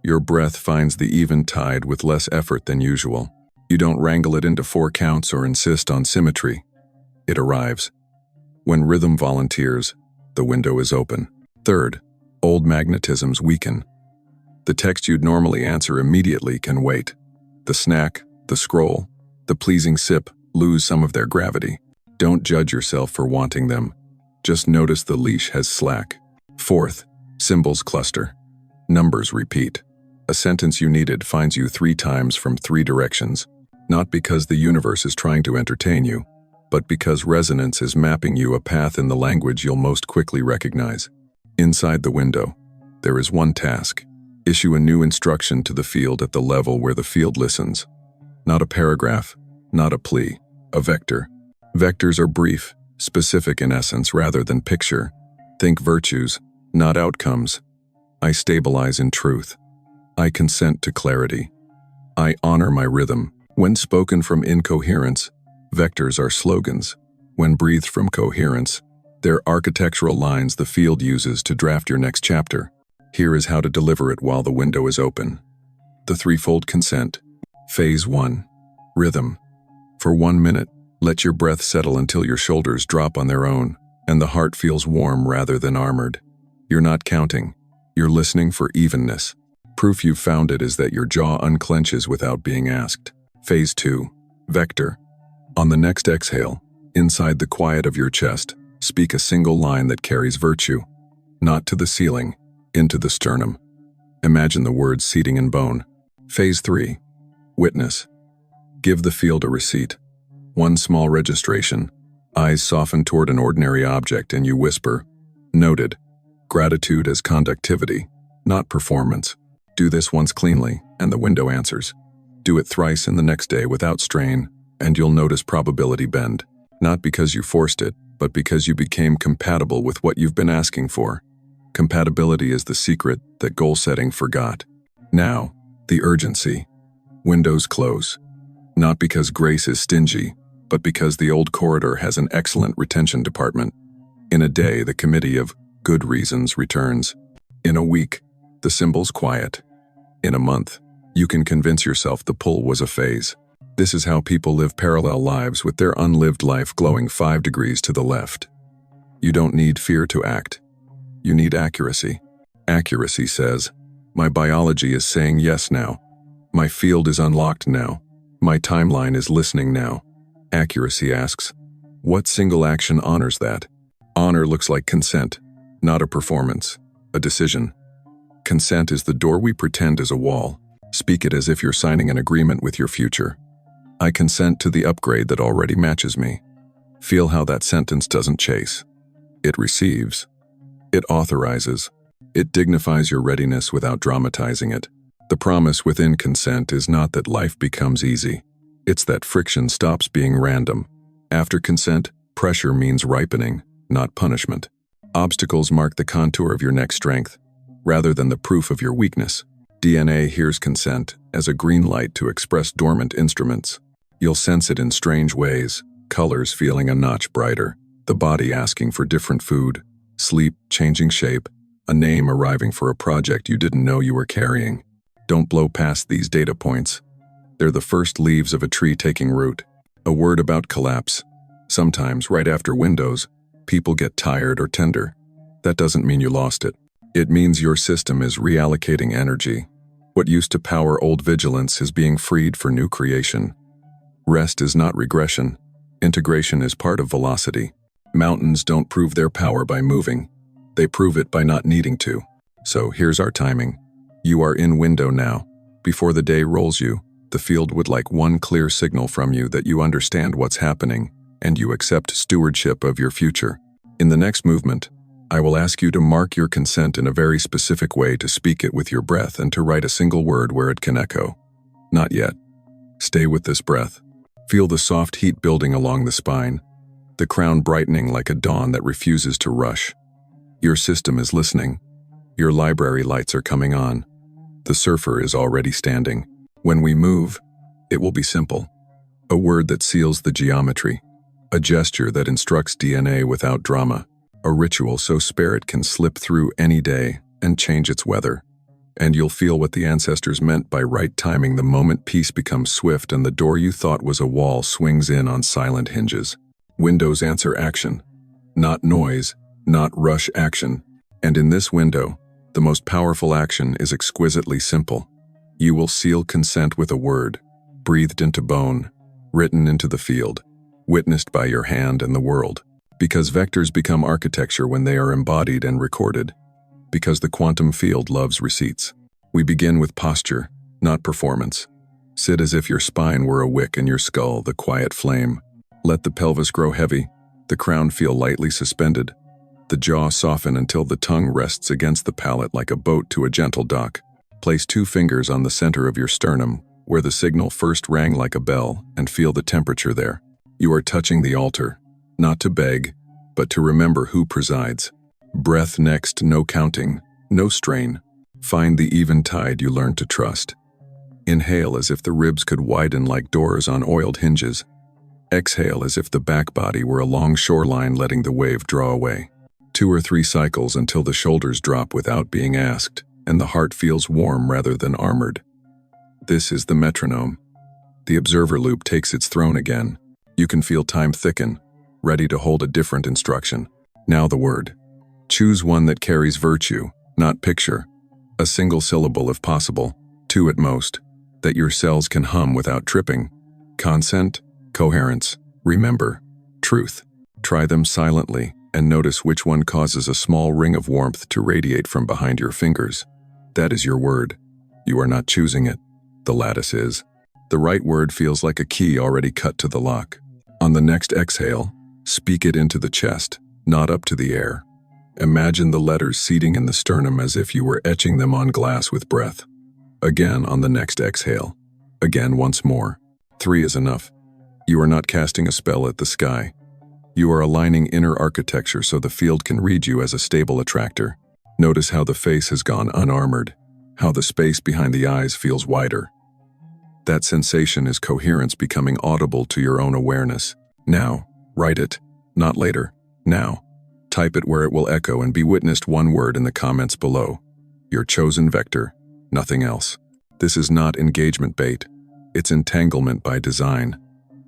your breath finds the even tide with less effort than usual. You don't wrangle it into 4 counts or insist on symmetry. It arrives. When rhythm volunteers, the window is open. Third, old magnetisms weaken. The text you'd normally answer immediately can wait. The snack, the scroll, the pleasing sip lose some of their gravity. Don't judge yourself for wanting them. Just notice the leash has slack. Fourth, symbols cluster. Numbers repeat. A sentence you needed finds you 3 times from 3 directions, not because the universe is trying to entertain you, but because resonance is mapping you a path in the language you'll most quickly recognize. Inside the window, there is one task. Issue a new instruction to the field at the level where the field listens. Not a paragraph, not a plea, a vector. Vectors are brief, specific in essence rather than picture. Think virtues, not outcomes. I stabilize in truth. I consent to clarity. I honor my rhythm. When spoken from incoherence, vectors are slogans. When breathed from coherence, they're architectural lines the field uses to draft your next chapter. Here is how to deliver it while the window is open. The threefold consent. Phase 1. Rhythm. For 1 minute, let your breath settle until your shoulders drop on their own, and the heart feels warm rather than armored. You're not counting. You're listening for evenness. Proof you've found it is that your jaw unclenches without being asked. Phase 2. Vector. On the next exhale, inside the quiet of your chest, speak a single line that carries virtue. Not to the ceiling, into the sternum. Imagine the words seating in bone. Phase 3. Witness. Give the field a receipt. One small registration. Eyes soften toward an ordinary object and you whisper, noted. Gratitude as conductivity, not performance. Do this once cleanly, and the window answers. Do it thrice in the next day without strain, and you'll notice probability bend. Not because you forced it, but because you became compatible with what you've been asking for. Compatibility is the secret that goal setting forgot. Now, the urgency. Windows close. Not because grace is stingy, but because the old corridor has an excellent retention department. In a day, the committee of good reasons returns. In a week, the symbols quiet. In a month, you can convince yourself the pull was a phase. This is how people live parallel lives with their unlived life glowing 5 degrees to the left. You don't need fear to act. You need accuracy. Accuracy says, my biology is saying yes now. My field is unlocked now. My timeline is listening now. Accuracy asks, what single action honors that? Honor looks like consent, not a performance, a decision. Consent is the door we pretend is a wall. Speak it as if you're signing an agreement with your future. I consent to the upgrade that already matches me. Feel how that sentence doesn't chase. It receives. It authorizes. It dignifies your readiness without dramatizing it. The promise within consent is not that life becomes easy. It's that friction stops being random. After consent, pressure means ripening, not punishment. Obstacles mark the contour of your next strength, rather than the proof of your weakness. DNA hears consent as a green light to express dormant instruments. You'll sense it in strange ways, colors feeling a notch brighter, the body asking for different food, sleep changing shape, a name arriving for a project you didn't know you were carrying. Don't blow past these data points. They're the first leaves of a tree taking root. A word about collapse. Sometimes, right after windows, people get tired or tender. That doesn't mean you lost it. It means your system is reallocating energy. What used to power old vigilance is being freed for new creation. Rest is not regression. Integration is part of velocity. Mountains don't prove their power by moving. They prove it by not needing to. So here's our timing. You are in window now. Before the day rolls you, the field would like one clear signal from you that you understand what's happening, and you accept stewardship of your future. In the next movement, I will ask you to mark your consent in a very specific way, to speak it with your breath and to write a single word where it can echo. Not yet. Stay with this breath. Feel the soft heat building along the spine, the crown brightening like a dawn that refuses to rush. Your system is listening. Your library lights are coming on. The surfer is already standing. When we move, it will be simple. A word that seals the geometry. A gesture that instructs DNA without drama. A ritual so spare it can slip through any day and change its weather. And you'll feel what the ancestors meant by right timing the moment peace becomes swift and the door you thought was a wall swings in on silent hinges. Windows answer action. Not noise, not rush action. And in this window, the most powerful action is exquisitely simple. You will seal consent with a word, breathed into bone, written into the field, witnessed by your hand and the world. Because vectors become architecture when they are embodied and recorded. Because the quantum field loves receipts. We begin with posture, not performance. Sit as if your spine were a wick and your skull the quiet flame. Let the pelvis grow heavy, the crown feel lightly suspended, the jaw soften until the tongue rests against the palate like a boat to a gentle dock. Place 2 fingers on the center of your sternum, where the signal first rang like a bell, and feel the temperature there. You are touching the altar, not to beg, but to remember who presides. Breath next, no counting, no strain. Find the even tide you learned to trust. Inhale as if the ribs could widen like doors on oiled hinges. Exhale as if the back body were a long shoreline letting the wave draw away. 2 or 3 cycles until the shoulders drop without being asked, and the heart feels warm rather than armored. This is the metronome. The observer loop takes its throne again. You can feel time thicken, ready to hold a different instruction. Now the word. Choose one that carries virtue, not picture. A single syllable if possible, 2 at most, that your cells can hum without tripping. Consent, coherence, remember, truth. Try them silently and notice which one causes a small ring of warmth to radiate from behind your fingers. That is your word. You are not choosing it. The lattice is. The right word feels like a key already cut to the lock. On the next exhale, speak it into the chest, not up to the air. Imagine the letters seating in the sternum as if you were etching them on glass with breath. Again on the next exhale. Again once more. 3 is enough. You are not casting a spell at the sky. You are aligning inner architecture so the field can read you as a stable attractor. Notice how the face has gone unarmored, how the space behind the eyes feels wider. That sensation is coherence becoming audible to your own awareness. Now, write it, not later, now. Type it where it will echo and be witnessed. 1 word in the comments below. Your chosen vector, nothing else. This is not engagement bait. It's entanglement by design.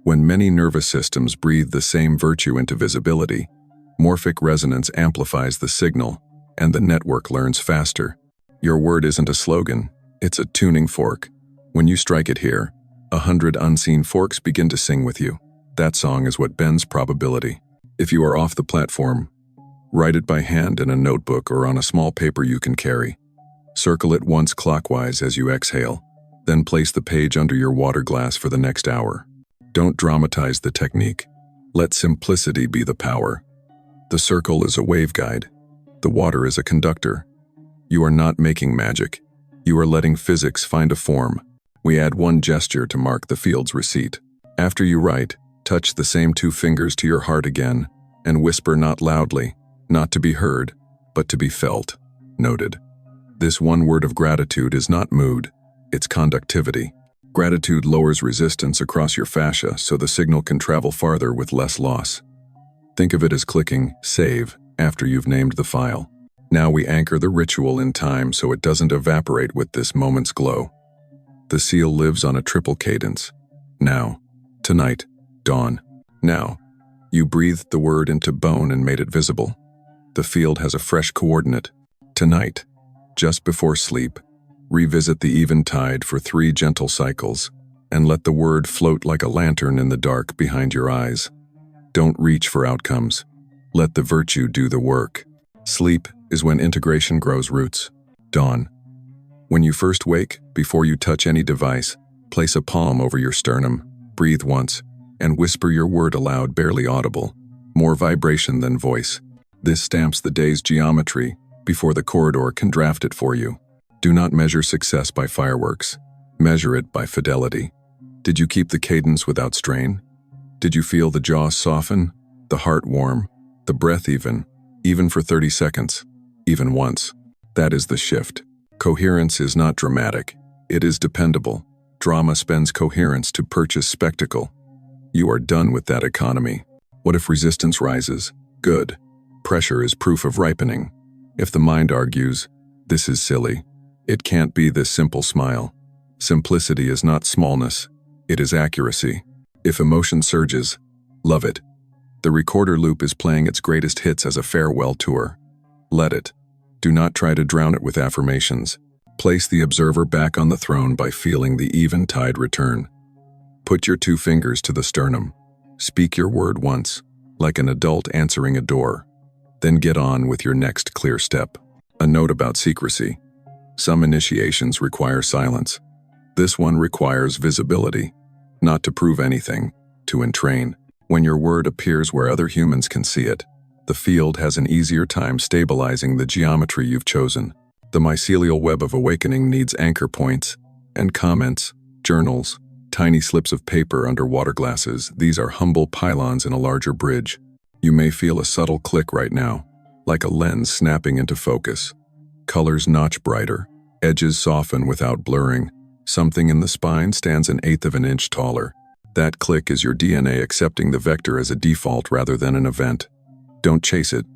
When many nervous systems breathe the same virtue into visibility, morphic resonance amplifies the signal, and the network learns faster. Your word isn't a slogan, it's a tuning fork. When you strike it here, 100 unseen forks begin to sing with you. That song is what bends probability. If you are off the platform, write it by hand in a notebook or on a small paper you can carry. Circle it once clockwise as you exhale, then place the page under your water glass for the next hour. Don't dramatize the technique. Let simplicity be the power. The circle is a waveguide. The water is a conductor. You are not making magic. You are letting physics find a form. We add 1 gesture to mark the field's receipt. After you write, touch the same 2 fingers to your heart again, And whisper not loudly, not to be heard, but to be felt. Noted. This one word of gratitude is not mood, it's conductivity. Gratitude lowers resistance across your fascia so the signal can travel farther with less loss. Think of it as clicking save after you've named the file. Now we anchor the ritual in time so it doesn't evaporate with this moment's glow. The seal lives on a triple cadence. Now, tonight, dawn. Now, you breathed the word into bone and made it visible. The field has a fresh coordinate. Tonight, just before sleep, revisit the eventide for 3 gentle cycles, and let the word float like a lantern in the dark behind your eyes. Don't reach for outcomes. Let the virtue do the work. Sleep is when integration grows roots. Dawn. When you first wake, before you touch any device, place a palm over your sternum, breathe once, and whisper your word aloud, barely audible. More vibration than voice. This stamps the day's geometry before the corridor can draft it for you. Do not measure success by fireworks. Measure it by fidelity. Did you keep the cadence without strain? Did you feel the jaw soften, the heart warm, the breath even for 30 seconds, even once? That is the shift. Coherence is not dramatic. It is dependable. Drama spends coherence to purchase spectacle. You are done with that economy. What if resistance rises? Good. Pressure is proof of ripening. If the mind argues, this is silly, it can't be this simple smile. Simplicity is not smallness, it is accuracy. If emotion surges, love it. The recorder loop is playing its greatest hits as a farewell tour. Let it. Do not try to drown it with affirmations. Place the observer back on the throne by feeling the eventide return. Put your 2 fingers to the sternum. Speak your word once, like an adult answering a door. Then get on with your next clear step. A note about secrecy. Some initiations require silence. This one requires visibility. Not to prove anything, to entrain. When your word appears where other humans can see it, the field has an easier time stabilizing the geometry you've chosen. The mycelial web of awakening needs anchor points and comments, journals, tiny slips of paper under water glasses. These are humble pylons in a larger bridge. You may feel a subtle click right now, like a lens snapping into focus. Colors notch brighter, edges soften without blurring. Something in the spine stands 1/8 of an inch taller. That click is your DNA accepting the vector as a default rather than an event. Don't chase it.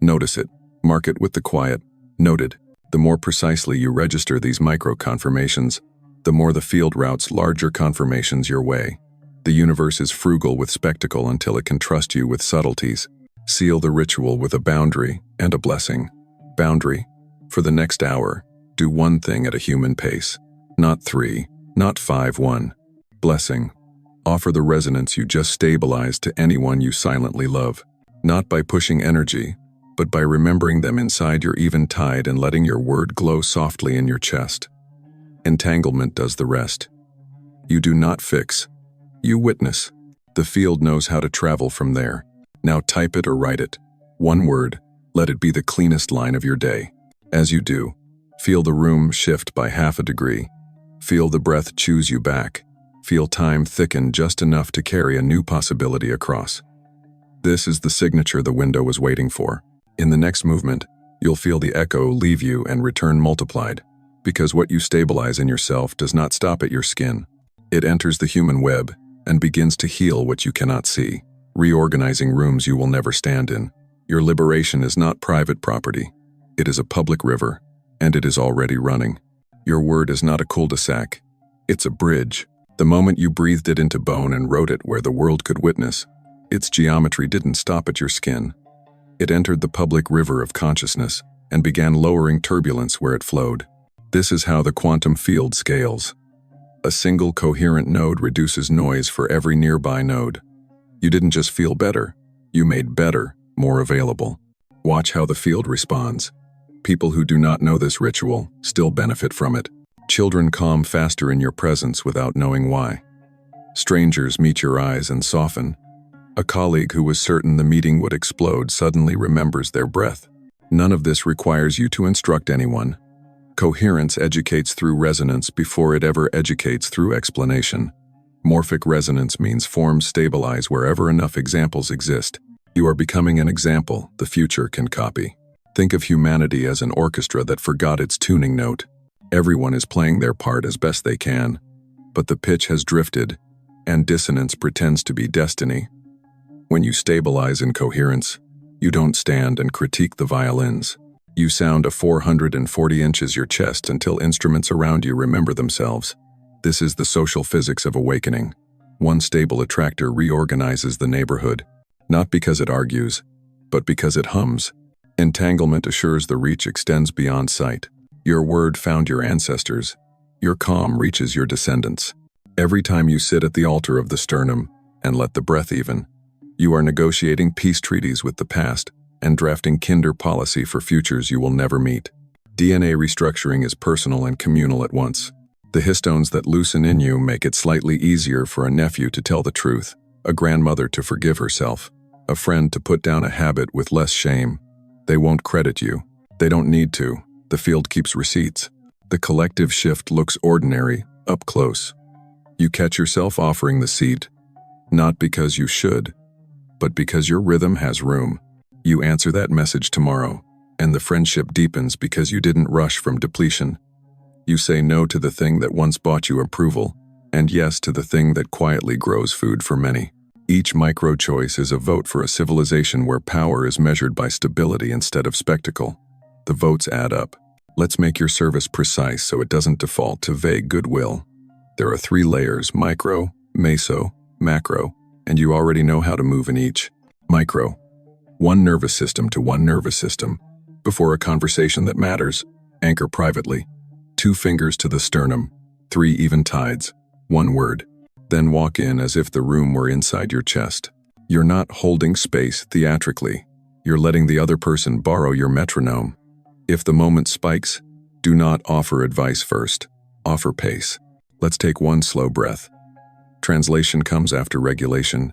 Notice it. Mark it with the quiet. Noted. The more precisely you register these micro-confirmations, the more the field routes larger confirmations your way. The universe is frugal with spectacle until it can trust you with subtleties. Seal the ritual with a boundary and a blessing. Boundary. For the next hour, do one thing at a human pace. Not 3, not 5, 1. Blessing. Offer the resonance you just stabilized to anyone you silently love. Not by pushing energy, but by remembering them inside your eventide and letting your word glow softly in your chest. Entanglement does the rest. You do not fix. You witness. The field knows how to travel from there. Now type it or write it. One word. Let it be the cleanest line of your day. As you do, feel the room shift by 1/2 degree. Feel the breath choose you back. Feel time thicken just enough to carry a new possibility across. This is the signature the window was waiting for. In the next movement, you'll feel the echo leave you and return multiplied, because what you stabilize in yourself does not stop at your skin. It enters the human web and begins to heal what you cannot see, reorganizing rooms you will never stand in. Your liberation is not private property. It is a public river, and it is already running. Your word is not a cul-de-sac. It's a bridge. The moment you breathed it into bone and wrote it where the world could witness, its geometry didn't stop at your skin. It entered the public river of consciousness and began lowering turbulence where it flowed. This is how the quantum field scales. A single coherent node reduces noise for every nearby node. You didn't just feel better, you made better more available. Watch how the field responds. People who do not know this ritual still benefit from it. Children calm faster in your presence without knowing why. Strangers meet your eyes and soften. A colleague who was certain the meeting would explode suddenly remembers their breath. None of this requires you to instruct anyone. Coherence educates through resonance before it ever educates through explanation. Morphic resonance means forms stabilize wherever enough examples exist. You are becoming an example the future can copy. Think of humanity as an orchestra that forgot its tuning note. Everyone is playing their part as best they can, but the pitch has drifted, and dissonance pretends to be destiny. When you stabilize in coherence, you don't stand and critique the violins. You sound a 440 inches your chest until instruments around you remember themselves. This is the social physics of awakening. One stable attractor reorganizes the neighborhood, not because it argues, but because it hums. Entanglement assures the reach extends beyond sight. Your word found your ancestors. Your calm reaches your descendants. Every time you sit at the altar of the sternum and let the breath even, you are negotiating peace treaties with the past and drafting kinder policy for futures you will never meet. DNA restructuring is personal and communal at once. The histones that loosen in you make it slightly easier for a nephew to tell the truth, a grandmother to forgive herself, a friend to put down a habit with less shame. They won't credit you. They don't need to. The field keeps receipts. The collective shift looks ordinary, up close. You catch yourself offering the seat, not because you should, but because your rhythm has room. You answer that message tomorrow, and the friendship deepens because you didn't rush from depletion. You say no to the thing that once bought you approval, and yes to the thing that quietly grows food for many. Each micro-choice is a vote for a civilization where power is measured by stability instead of spectacle. The votes add up. Let's make your service precise so it doesn't default to vague goodwill. There are 3 layers: micro, meso, macro, and you already know how to move in each. Micro. One nervous system to one nervous system. Before a conversation that matters, anchor privately. 2 fingers to the sternum, 3 even tides, 1 word. Then walk in as if the room were inside your chest. You're not holding space theatrically. You're letting the other person borrow your metronome. If the moment spikes, do not offer advice first. Offer pace. Let's take 1 slow breath. Translation comes after regulation.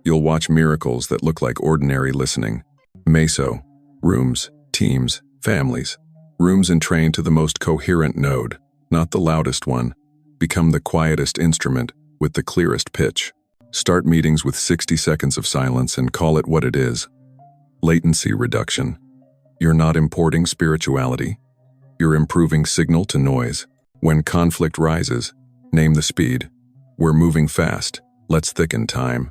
You'll watch miracles that look like ordinary listening. Meso. Rooms, teams, families. Rooms entrained to the most coherent node, not the loudest one. Become the quietest instrument with the clearest pitch. Start meetings with 60 seconds of silence and call it what it is. Latency reduction. You're not importing spirituality. You're improving signal to noise. When conflict rises, name the speed. We're moving fast. Let's thicken time.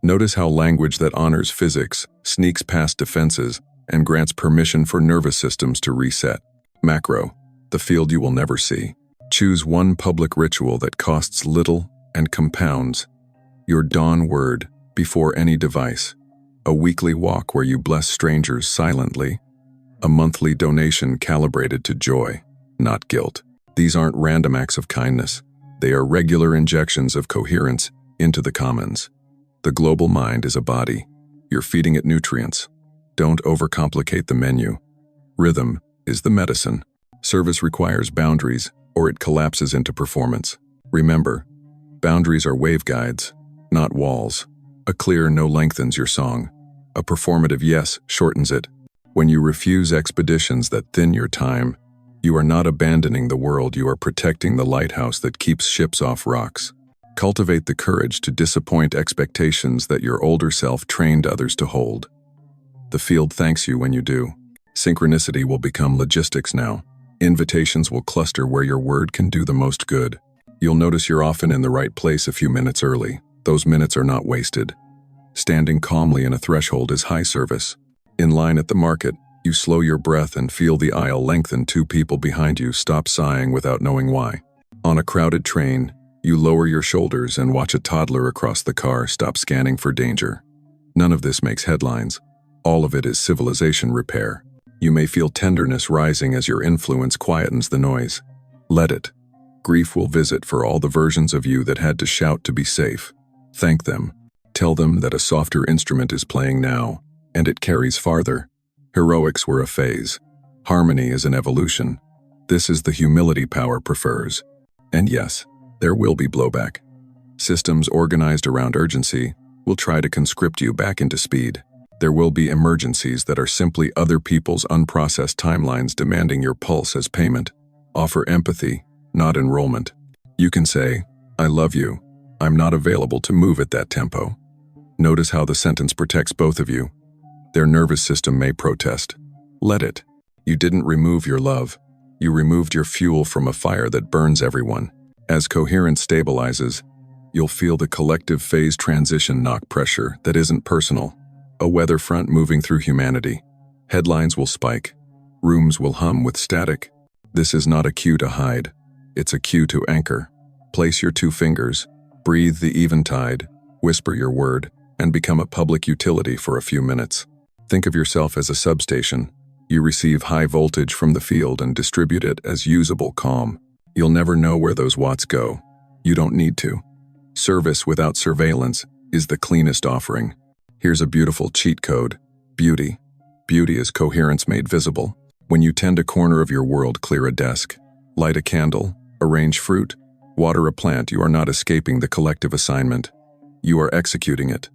Notice how language that honors physics sneaks past defenses and grants permission for nervous systems to reset. Macro, the field you will never see. Choose 1 public ritual that costs little and compounds. Your dawn word before any device. A weekly walk where you bless strangers silently. A monthly donation calibrated to joy, not guilt. These aren't random acts of kindness. They are regular injections of coherence into the commons. The global mind is a body. You're feeding it nutrients. Don't overcomplicate the menu. Rhythm is the medicine. Service requires boundaries, or it collapses into performance. Remember, boundaries are waveguides, not walls. A clear no lengthens your song. A performative yes shortens it. When you refuse expeditions that thin your time, you are not abandoning the world, you are protecting the lighthouse that keeps ships off rocks. Cultivate the courage to disappoint expectations that your older self trained others to hold. The field thanks you when you do. Synchronicity will become logistics now. Invitations will cluster where your word can do the most good. You'll notice you're often in the right place a few minutes early. Those minutes are not wasted. Standing calmly in a threshold is high service. In line at the market, you slow your breath and feel the aisle lengthen. 2 people behind you stop sighing without knowing why. On a crowded train, you lower your shoulders and watch a toddler across the car stop scanning for danger. None of this makes headlines. All of it is civilization repair. You may feel tenderness rising as your influence quietens the noise. Let it. Grief will visit for all the versions of you that had to shout to be safe. Thank them. Tell them that a softer instrument is playing now, and it carries farther. Heroics were a phase. Harmony is an evolution. This is the humility power prefers. And yes, there will be blowback. Systems organized around urgency will try to conscript you back into speed. There will be emergencies that are simply other people's unprocessed timelines demanding your pulse as payment. Offer empathy, not enrollment. You can say, I love you. I'm not available to move at that tempo. Notice how the sentence protects both of you. Their nervous system may protest. Let it. You didn't remove your love. You removed your fuel from a fire that burns everyone. As coherence stabilizes, you'll feel the collective phase transition knock pressure that isn't personal. A weather front moving through humanity. Headlines will spike. Rooms will hum with static. This is not a cue to hide. It's a cue to anchor. Place your 2 fingers. Breathe the eventide. Whisper your word. And become a public utility for a few minutes. Think of yourself as a substation. You receive high voltage from the field and distribute it as usable calm. You'll never know where those watts go. You don't need to. Service without surveillance is the cleanest offering. Here's a beautiful cheat code. Beauty. Beauty is coherence made visible. When you tend a corner of your world, clear a desk, light a candle, arrange fruit, water a plant, you are not escaping the collective assignment. You are executing it.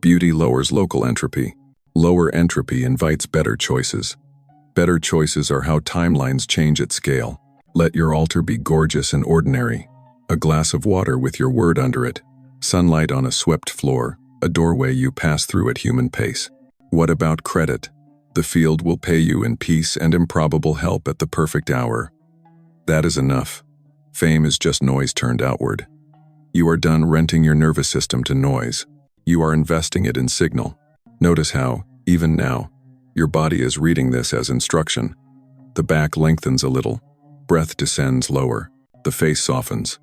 Beauty lowers local entropy. Lower entropy invites better choices. Better choices are how timelines change at scale. Let your altar be gorgeous and ordinary. A glass of water with your word under it. Sunlight on a swept floor. A doorway you pass through at human pace. What about credit? The field will pay you in peace and improbable help at the perfect hour. That is enough. Fame is just noise turned outward. You are done renting your nervous system to noise. You are investing it in signal. Notice how, even now, your body is reading this as instruction. The back lengthens a little. Breath descends lower. The face softens.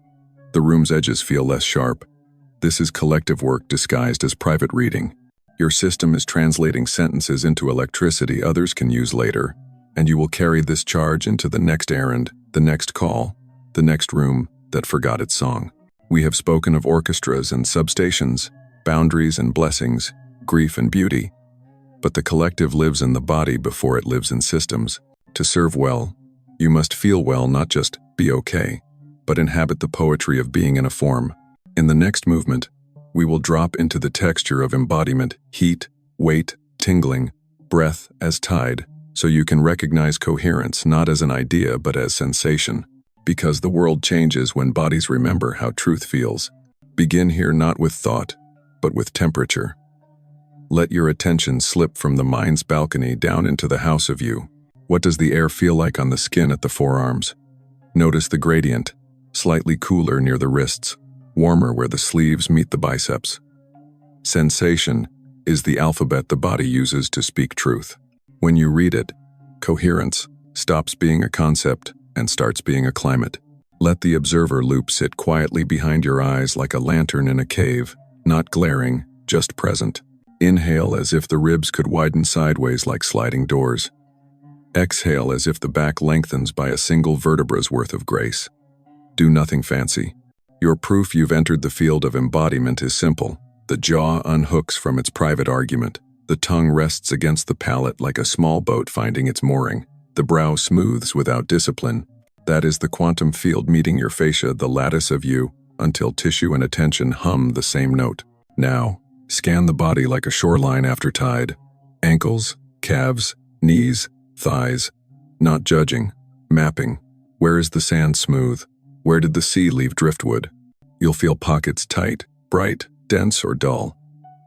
The room's edges feel less sharp. This is collective work disguised as private reading. Your system is translating sentences into electricity others can use later, and you will carry this charge into the next errand, the next call, the next room that forgot its song. We have spoken of orchestras and substations, boundaries and blessings, grief and beauty. But the collective lives in the body before it lives in systems. To serve well, you must feel well, not just be okay, but inhabit the poetry of being in a form. In the next movement, we will drop into the texture of embodiment, heat, weight, tingling, breath as tide, so you can recognize coherence not as an idea but as sensation. Because the world changes when bodies remember how truth feels. Begin here not with thought, but with temperature. Let your attention slip from the mind's balcony down into the house of you. What does the air feel like on the skin at the forearms? Notice the gradient, slightly cooler near the wrists, warmer where the sleeves meet the biceps. Sensation is the alphabet the body uses to speak truth. When you read it, coherence stops being a concept and starts being a climate. Let the observer loop sit quietly behind your eyes like a lantern in a cave, not glaring, just present. Inhale as if the ribs could widen sideways like sliding doors. Exhale as if the back lengthens by a single vertebra's worth of grace. Do nothing fancy. Your proof you've entered the field of embodiment is simple. The jaw unhooks from its private argument. The tongue rests against the palate like a small boat finding its mooring. The brow smooths without discipline. That is the quantum field meeting your fascia, the lattice of you, until tissue and attention hum the same note. Now, scan the body like a shoreline after tide. Ankles, calves, knees, thighs. Not judging, mapping. Where is the sand smooth? Where did the sea leave driftwood? You'll feel pockets tight, bright, dense, or dull.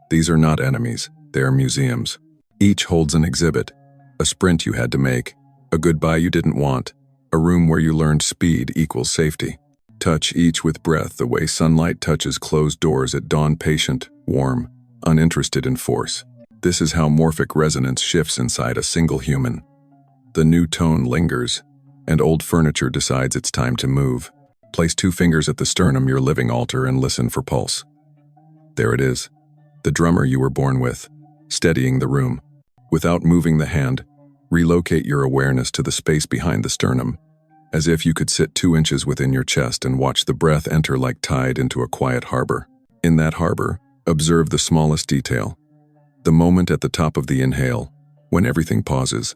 These are not enemies, they are museums. Each holds an exhibit, a sprint you had to make, a goodbye you didn't want, a room where you learned speed equals safety. Touch each with breath the way sunlight touches closed doors at dawn, patient, warm, uninterested in force. This is how morphic resonance shifts inside a single human. The new tone lingers, and old furniture decides it's time to move. Place 2 fingers at the sternum, your living altar, and listen for pulse. There it is, the drummer you were born with, steadying the room. Without moving the hand, relocate your awareness to the space behind the sternum, as if you could sit 2 inches within your chest and watch the breath enter like tide into a quiet harbor. In that harbor, observe the smallest detail. The moment at the top of the inhale, when everything pauses.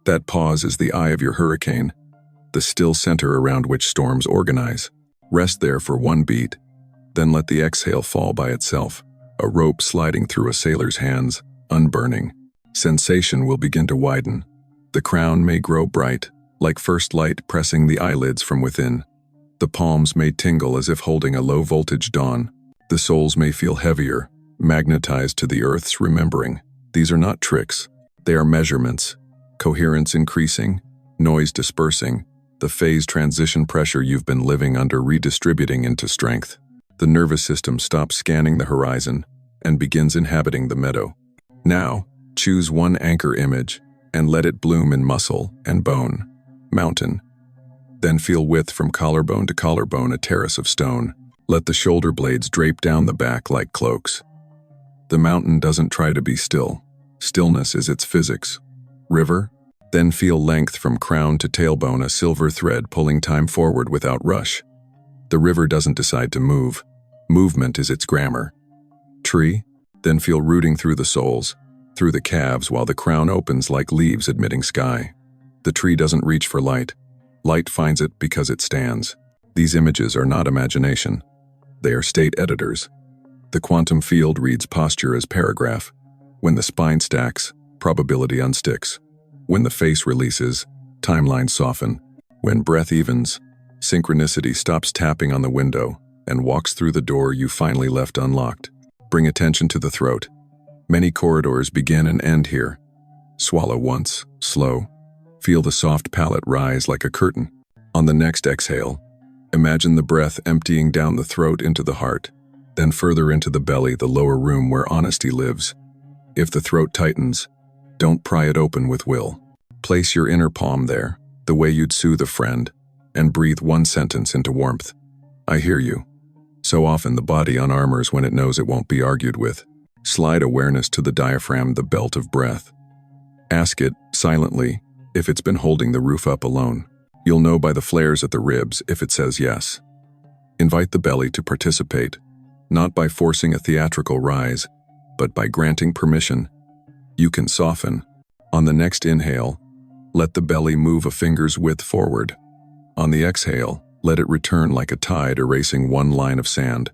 That pause is the eye of your hurricane, the still center around which storms organize. Rest there for 1 beat, then let the exhale fall by itself, a rope sliding through a sailor's hands, unburning. Sensation will begin to widen. The crown may grow bright, like first light pressing the eyelids from within. The palms may tingle as if holding a low-voltage dawn. The soles may feel heavier, magnetized to the Earth's remembering. These are not tricks. They are measurements. Coherence increasing, noise dispersing, the phase transition pressure you've been living under redistributing into strength. The nervous system stops scanning the horizon and begins inhabiting the meadow. Now, choose one anchor image and let it bloom in muscle and bone. Mountain. Then feel width from collarbone to collarbone, a terrace of stone. Let the shoulder blades drape down the back like cloaks. The mountain doesn't try to be still. Stillness is its physics. River. Then feel length from crown to tailbone, a silver thread pulling time forward without rush. The river doesn't decide to move. Movement is its grammar. Tree. Then feel rooting through the soles, through the calves while the crown opens like leaves admitting sky. The tree doesn't reach for light. Light finds it because it stands. These images are not imagination. They are state editors. The quantum field reads posture as paragraph. When the spine stacks, probability unsticks. When the face releases, timelines soften. When breath evens, synchronicity stops tapping on the window and walks through the door you finally left unlocked. Bring attention to the throat. Many corridors begin and end here. Swallow once, slow. Feel the soft palate rise like a curtain. On the next exhale, imagine the breath emptying down the throat into the heart, then further into the belly, the lower room where honesty lives. If the throat tightens, don't pry it open with will. Place your inner palm there, the way you'd soothe a friend, and breathe one sentence into warmth. I hear you. So often the body unarmors when it knows it won't be argued with. Slide awareness to the diaphragm, the belt of breath. Ask it, silently, if it's been holding the roof up alone. You'll know by the flares at the ribs if it says yes. Invite the belly to participate, not by forcing a theatrical rise, but by granting permission. You can soften. On the next inhale, let the belly move a finger's width forward. On the exhale, let it return like a tide erasing one line of sand.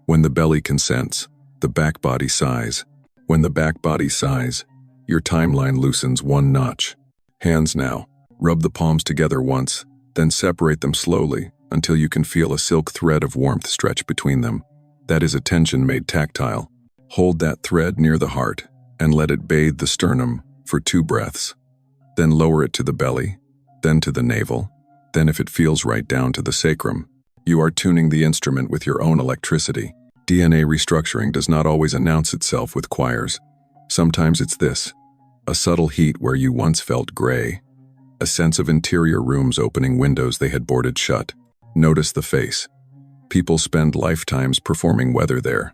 When the belly consents, the back body sighs. When the back body sighs, your timeline loosens one notch. Hands now. Rub the palms together once, then separate them slowly until you can feel a silk thread of warmth stretch between them. That is attention made tactile. Hold that thread near the heart and let it bathe the sternum for 2 breaths. Then lower it to the belly, then to the navel, then if it feels right down to the sacrum. You are tuning the instrument with your own electricity. DNA restructuring does not always announce itself with choirs. Sometimes it's this, a subtle heat where you once felt gray, a sense of interior rooms opening windows they had boarded shut. Notice the face. People spend lifetimes performing weather there.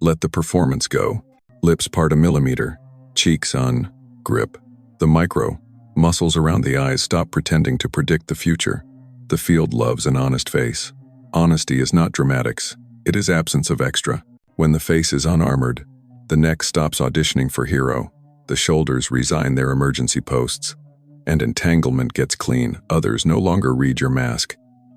Let the performance go. Lips part a millimeter, cheeks on, grip. The micro, muscles around the eyes stop pretending to predict the future. The field loves an honest face. Honesty is not dramatics, it is absence of extra. When the face is unarmored, the neck stops auditioning for hero, the shoulders resign their emergency posts, and entanglement gets clean. Others no longer read your mask.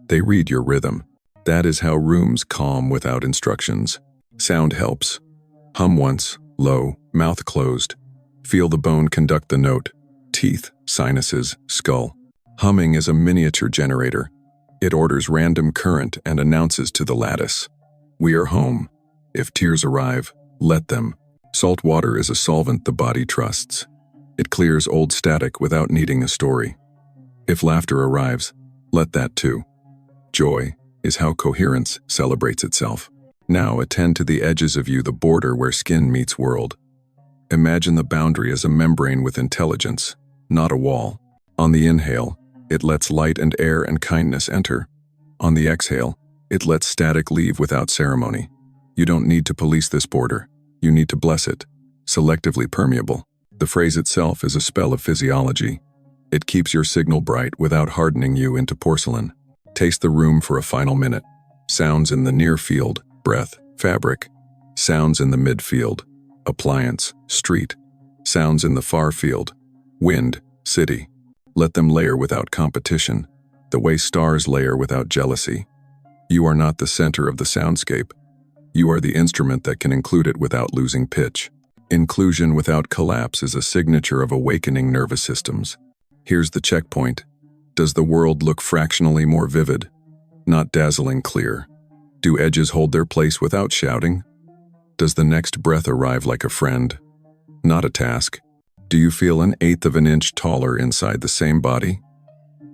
They read your rhythm. That is how rooms calm without instructions. Sound helps. Hum once, low, mouth closed. Feel the bone conduct the note. Teeth, sinuses, skull. Humming is a miniature generator. It orders random current and announces to the lattice. We are home. If tears arrive, let them. Salt water is a solvent the body trusts. It clears old static without needing a story. If laughter arrives, let that too. Joy is how coherence celebrates itself. Now attend to the edges of you, the border where skin meets world. Imagine the boundary as a membrane with intelligence, not a wall. On the inhale, it lets light and air and kindness enter. On the exhale, it lets static leave without ceremony. You don't need to police this border. You need to bless it. Selectively permeable. The phrase itself is a spell of physiology. It keeps your signal bright without hardening you into porcelain. Taste the room for a final minute. Sounds in the near field, breath, fabric. Sounds in the midfield, appliance, street. Sounds in the far field, wind, city. Let them layer without competition, the way stars layer without jealousy. You are not the center of the soundscape. You are the instrument that can include it without losing pitch. Inclusion without collapse is a signature of awakening nervous systems. Here's the checkpoint. Does the world look fractionally more vivid? Not dazzling clear. Do edges hold their place without shouting? Does the next breath arrive like a friend, not a task? Do you feel an eighth of an inch taller inside the same body?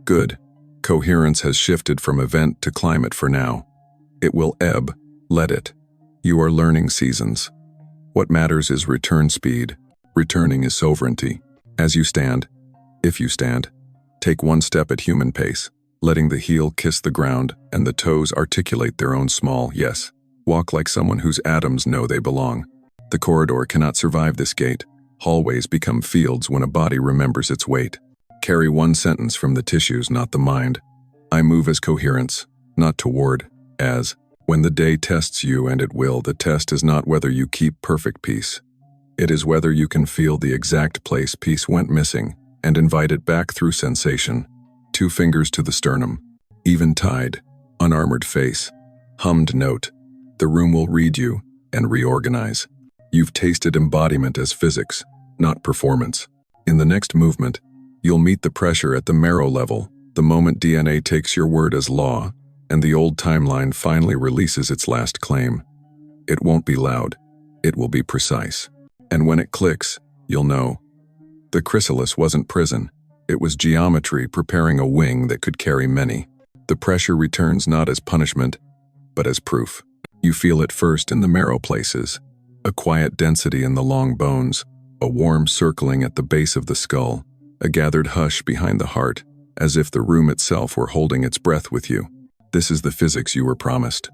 Good. Coherence has shifted from event to climate for now. It will ebb. Let it. You are learning seasons. What matters is return speed. Returning is sovereignty. As you stand, if you stand, take one step at human pace, letting the heel kiss the ground and the toes articulate their own small yes. Walk like someone whose atoms know they belong. The corridor cannot survive this gait. Hallways become fields when a body remembers its weight. Carry one sentence from the tissues, not the mind. I move as coherence, not toward, as. When the day tests you, and it will, the test is not whether you keep perfect peace. It is whether you can feel the exact place peace went missing and invite it back through sensation. 2 fingers to the sternum. Even-tide, unarmored face. Hummed note. The room will read you and reorganize. You've tasted embodiment as physics, not performance. In the next movement, you'll meet the pressure at the marrow level, the moment DNA takes your word as law, and the old timeline finally releases its last claim. It won't be loud. It will be precise. And when it clicks, you'll know. The chrysalis wasn't prison. It was geometry preparing a wing that could carry many. The pressure returns not as punishment, but as proof. You feel it first in the marrow places, a quiet density in the long bones, a warm circling at the base of the skull, a gathered hush behind the heart, as if the room itself were holding its breath with you. This is the physics you were promised.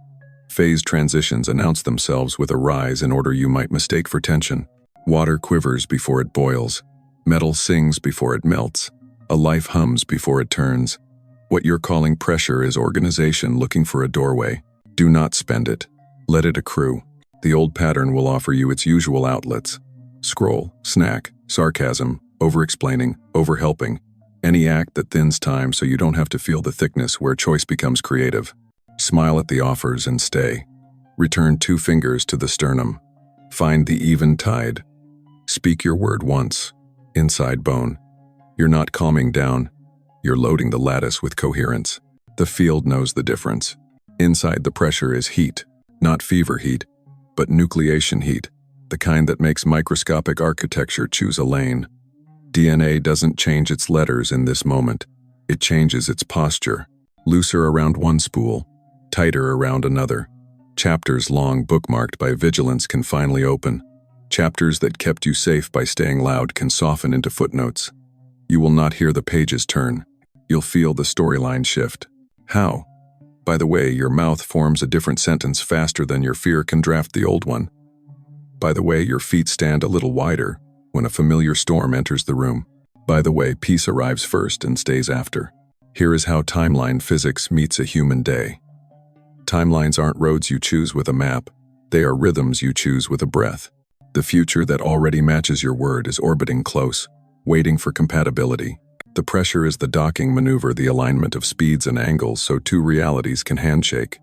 Phase transitions announce themselves with a rise in order you might mistake for tension. Water quivers before it boils. Metal sings before it melts. A life hums before it turns. What you're calling pressure is organization looking for a doorway. Do not spend it. Let it accrue. The old pattern will offer you its usual outlets. Scroll, snack, sarcasm, over-explaining, over-helping. Any act that thins time so you don't have to feel the thickness where choice becomes creative. Smile at the offers and stay. Return 2 fingers to the sternum. Find the even tide. Speak your word once. Inside bone. You're not calming down. You're loading the lattice with coherence. The field knows the difference. Inside the pressure is heat. Not fever heat, but nucleation heat. The kind that makes microscopic architecture choose a lane. DNA doesn't change its letters in this moment. It changes its posture. Looser around one spool, tighter around another. Chapters long bookmarked by vigilance can finally open. Chapters that kept you safe by staying loud can soften into footnotes. You will not hear the pages turn. You'll feel the storyline shift. How? By the way, your mouth forms a different sentence faster than your fear can draft the old one. By the way, your feet stand a little wider when a familiar storm enters the room. By the way, peace arrives first and stays after. Here is how timeline physics meets a human day. Timelines aren't roads you choose with a map. They are rhythms you choose with a breath. The future that already matches your word is orbiting close, waiting for compatibility. The pressure is the docking maneuver, the alignment of speeds and angles so 2 realities can handshake.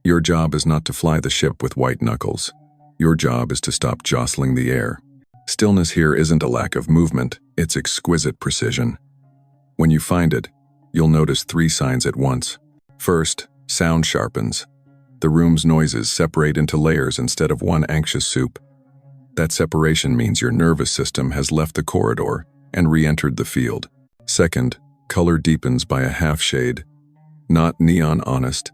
Your job is not to fly the ship with white knuckles. Your job is to stop jostling the air. Stillness here isn't a lack of movement, it's exquisite precision. When you find it, you'll notice 3 signs at once. First, sound sharpens. The room's noises separate into layers instead of one anxious soup. That separation means your nervous system has left the corridor and re-entered the field. Second, color deepens by a half shade. Not neon honest.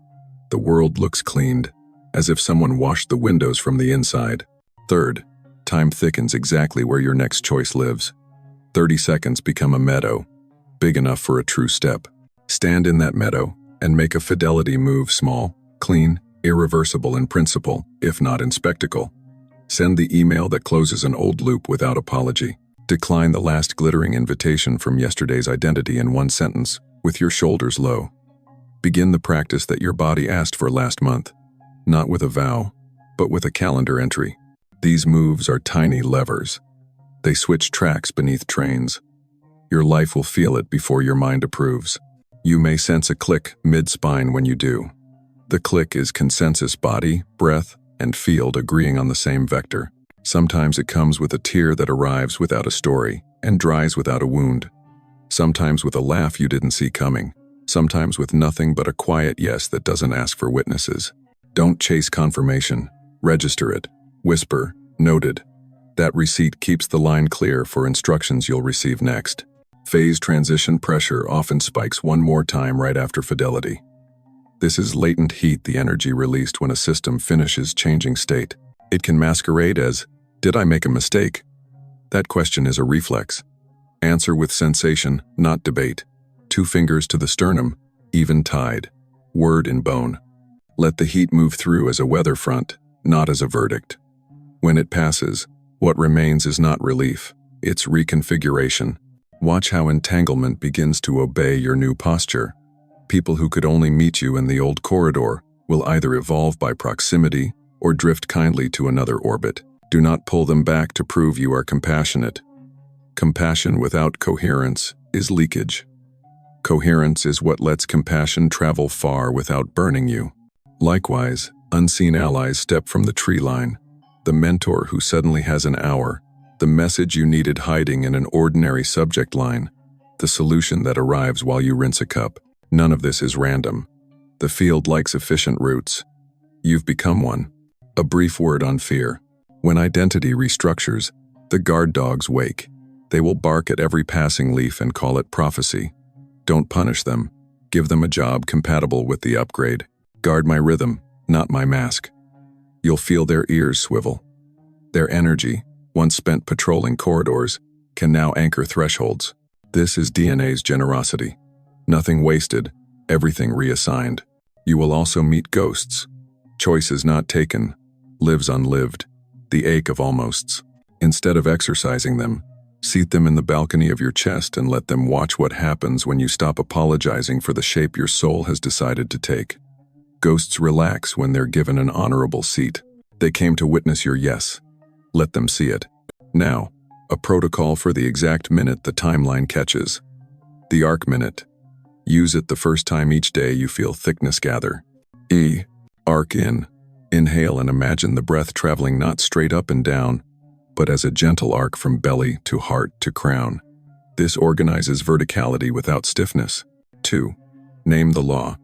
The world looks cleaned, as if someone washed the windows from the inside. Third, time thickens exactly where your next choice lives. 30 seconds become a meadow, big enough for a true step. Stand in that meadow and make a fidelity move, small, clean, irreversible in principle, if not in spectacle. Send the email that closes an old loop without apology. Decline the last glittering invitation from yesterday's identity in one sentence, with your shoulders low. Begin the practice that your body asked for last month, not with a vow, but with a calendar entry. These moves are tiny levers. They switch tracks beneath trains. Your life will feel it before your mind approves. You may sense a click mid-spine when you do. The click is consensus, body, breath, and field agreeing on the same vector. Sometimes it comes with a tear that arrives without a story and dries without a wound. Sometimes with a laugh you didn't see coming. Sometimes with nothing but a quiet yes that doesn't ask for witnesses. Don't chase confirmation. Register it. Whisper, noted. That receipt keeps the line clear for instructions you'll receive next. Phase transition pressure often spikes one more time right after fidelity. This is latent heat, the energy released when a system finishes changing state. It can masquerade as, "Did I make a mistake?" That question is a reflex. Answer with sensation, not debate. 2 fingers to the sternum, even tied. Word in bone. Let the heat move through as a weather front, not as a verdict. When it passes, what remains is not relief, it's reconfiguration. Watch how entanglement begins to obey your new posture. People who could only meet you in the old corridor will either evolve by proximity or drift kindly to another orbit. Do not pull them back to prove you are compassionate. Compassion without coherence is leakage. Coherence is what lets compassion travel far without burning you. Likewise, unseen allies step from the tree line. The mentor who suddenly has an hour, the message you needed hiding in an ordinary subject line, the solution that arrives while you rinse a cup. None of this is random. The field likes efficient routes. You've become one. A brief word on fear. When identity restructures, the guard dogs wake. They will bark at every passing leaf and call it prophecy. Don't punish them. Give them a job compatible with the upgrade. Guard my rhythm, not my mask. You'll feel their ears swivel. Their energy, once spent patrolling corridors, can now anchor thresholds. This is DNA's generosity. Nothing wasted, everything reassigned. You will also meet ghosts. Choices not taken, lives unlived, the ache of almosts. Instead of exercising them, seat them in the balcony of your chest and let them watch what happens when you stop apologizing for the shape your soul has decided to take. Ghosts relax when they're given an honorable seat. They came to witness your yes. Let them see it. Now, a protocol for the exact minute the timeline catches. The arc minute. Use it the first time each day you feel thickness gather. Arc in. Inhale and imagine the breath traveling not straight up and down, but as a gentle arc from belly to heart to crown. This organizes verticality without stiffness. 2. Name the law.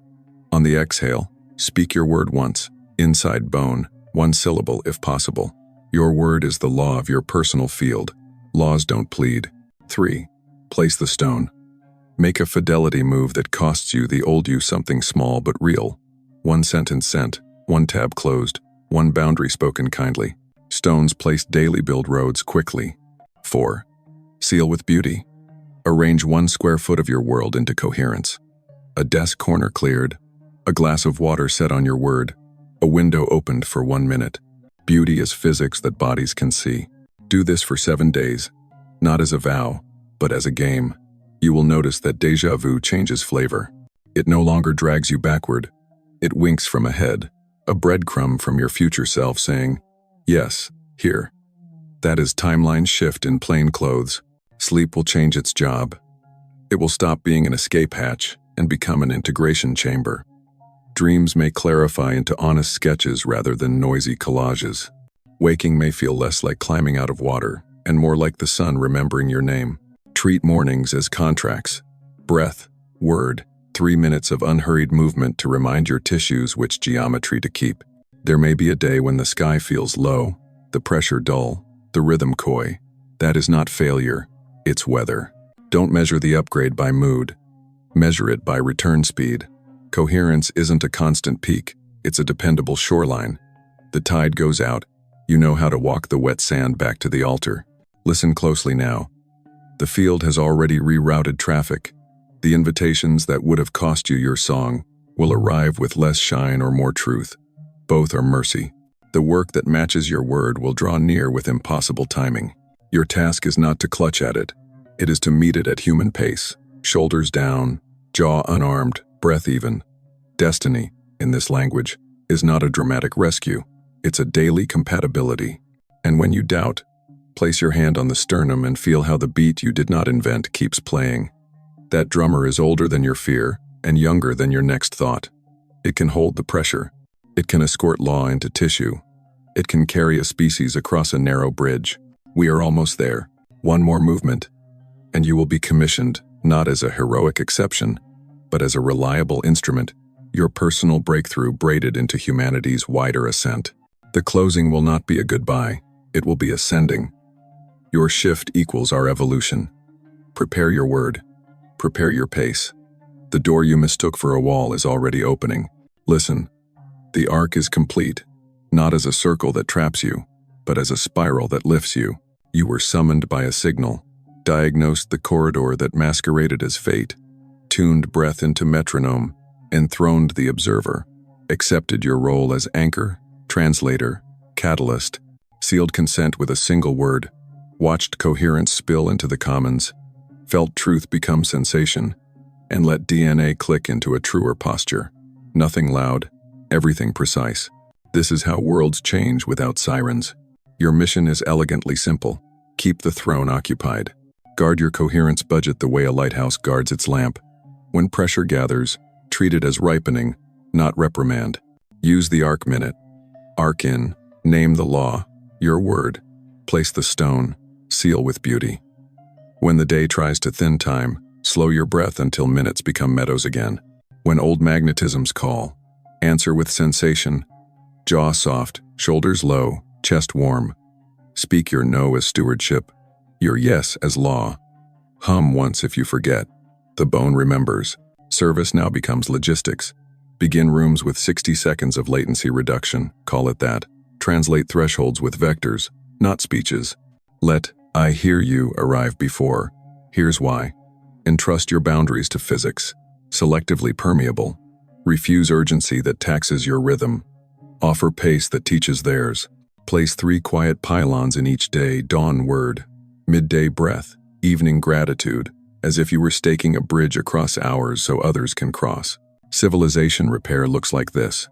On the exhale, speak your word once, inside bone, 1 syllable if possible. Your word is the law of your personal field. Laws don't plead. 3. Place the stone. Make a fidelity move that costs you the old you something small but real. 1 sentence sent, 1 tab closed, 1 boundary spoken kindly. Stones placed daily build roads quickly. 4. Seal with beauty. Arrange 1 square foot of your world into coherence. A desk corner cleared, a glass of water set on your word, a window opened for 1 minute. Beauty is physics that bodies can see. Do this for 7 days, not as a vow, but as a game. You will notice that déjà vu changes flavor. It no longer drags you backward. It winks from ahead, a breadcrumb from your future self saying, "Yes, here." That is timeline shift in plain clothes. Sleep will change its job. It will stop being an escape hatch and become an integration chamber. Dreams may clarify into honest sketches rather than noisy collages. Waking may feel less like climbing out of water and more like the sun remembering your name. Treat mornings as contracts. Breath, word, 3 minutes of unhurried movement to remind your tissues which geometry to keep. There may be a day when the sky feels low, the pressure dull, the rhythm coy. That is not failure, it's weather. Don't measure the upgrade by mood. Measure it by return speed. Coherence isn't a constant peak, it's a dependable shoreline. The tide goes out, you know how to walk the wet sand back to the altar. Listen closely now. The field has already rerouted traffic. The invitations that would have cost you your song will arrive with less shine or more truth. Both are mercy. The work that matches your word will draw near with impossible timing. Your task is not to clutch at it. It is to meet it at human pace, shoulders down, jaw unarmed, breath even. Destiny, in this language, is not a dramatic rescue. It's a daily compatibility. And when you doubt, place your hand on the sternum and feel how the beat you did not invent keeps playing. That drummer is older than your fear and younger than your next thought. It can hold the pressure. It can escort law into tissue. It can carry a species across a narrow bridge. We are almost there. 1 more movement, and you will be commissioned, not as a heroic exception, but as a reliable instrument, your personal breakthrough braided into humanity's wider ascent. The closing will not be a goodbye, it will be ascending. Your shift equals our evolution. Prepare your word. Prepare your pace. The door you mistook for a wall is already opening. Listen, the arc is complete, not as a circle that traps you, but as a spiral that lifts you. You were summoned by a signal, diagnosed the corridor that masqueraded as fate, tuned breath into metronome, enthroned the observer, accepted your role as anchor, translator, catalyst, sealed consent with a single word, watched coherence spill into the commons, felt truth become sensation, and let DNA click into a truer posture. Nothing loud, everything precise. This is how worlds change without sirens. Your mission is elegantly simple. Keep the throne occupied. Guard your coherence budget the way a lighthouse guards its lamp. When pressure gathers, treat it as ripening, not reprimand. Use the arc minute. Arc in, name the law, your word. Place the stone, seal with beauty. When the day tries to thin time, slow your breath until minutes become meadows again. When old magnetisms call, answer with sensation. Jaw soft, shoulders low, chest warm. Speak your no as stewardship, your yes as law. Hum once if you forget. The bone remembers. Service now becomes logistics. Begin rooms with 60 seconds of latency reduction, call it that. Translate thresholds with vectors, not speeches. Let "I hear you" arrive before. Here's why. Entrust your boundaries to physics. Selectively permeable. Refuse urgency that taxes your rhythm. Offer pace that teaches theirs. Place 3 quiet pylons in each day: dawn word, midday breath, evening gratitude, as if you were staking a bridge across hours so others can cross. Civilization repair looks like this.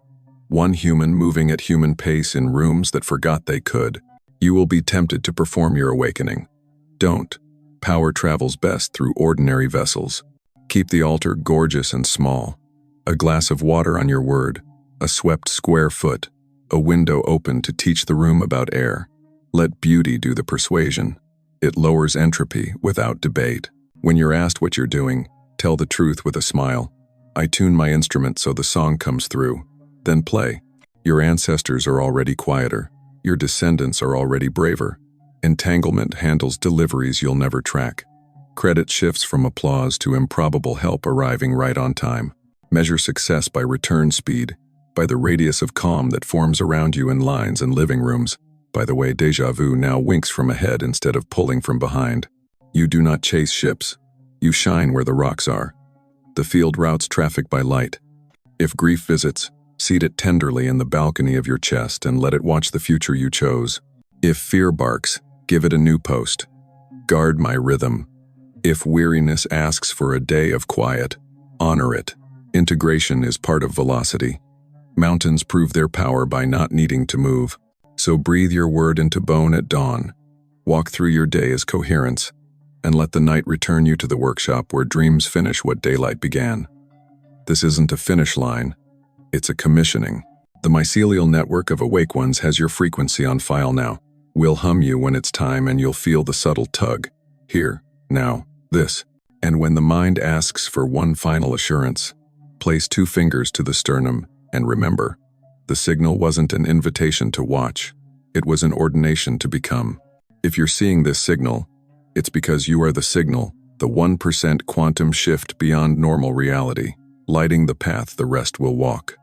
One human moving at human pace in rooms that forgot they could. You will be tempted to perform your awakening. Don't. Power travels best through ordinary vessels. Keep the altar gorgeous and small. A glass of water on your word, a swept square foot, a window open to teach the room about air. Let beauty do the persuasion. It lowers entropy without debate. When you're asked what you're doing, tell the truth with a smile. I tune my instrument so the song comes through. Then play. Your ancestors are already quieter. Your descendants are already braver. Entanglement handles deliveries you'll never track. Credit shifts from applause to improbable help arriving right on time. Measure success by return speed, by the radius of calm that forms around you in lines and living rooms. By the way, déjà vu now winks from ahead instead of pulling from behind. You do not chase ships. You shine where the rocks are. The field routes traffic by light. If grief visits, seat it tenderly in the balcony of your chest and let it watch the future you chose. If fear barks, give it a new post. Guard my rhythm. If weariness asks for a day of quiet, honor it. Integration is part of velocity. Mountains prove their power by not needing to move. So breathe your word into bone at dawn. Walk through your day as coherence, and let the night return you to the workshop where dreams finish what daylight began. This isn't a finish line, it's a commissioning. The mycelial network of awake ones has your frequency on file now. We'll hum you when it's time and you'll feel the subtle tug. Here, now, this. And when the mind asks for one final assurance, place 2 fingers to the sternum and remember, the signal wasn't an invitation to watch, it was an ordination to become. If you're seeing this signal, it's because you are the signal, the 1% quantum shift beyond normal reality, lighting the path the rest will walk.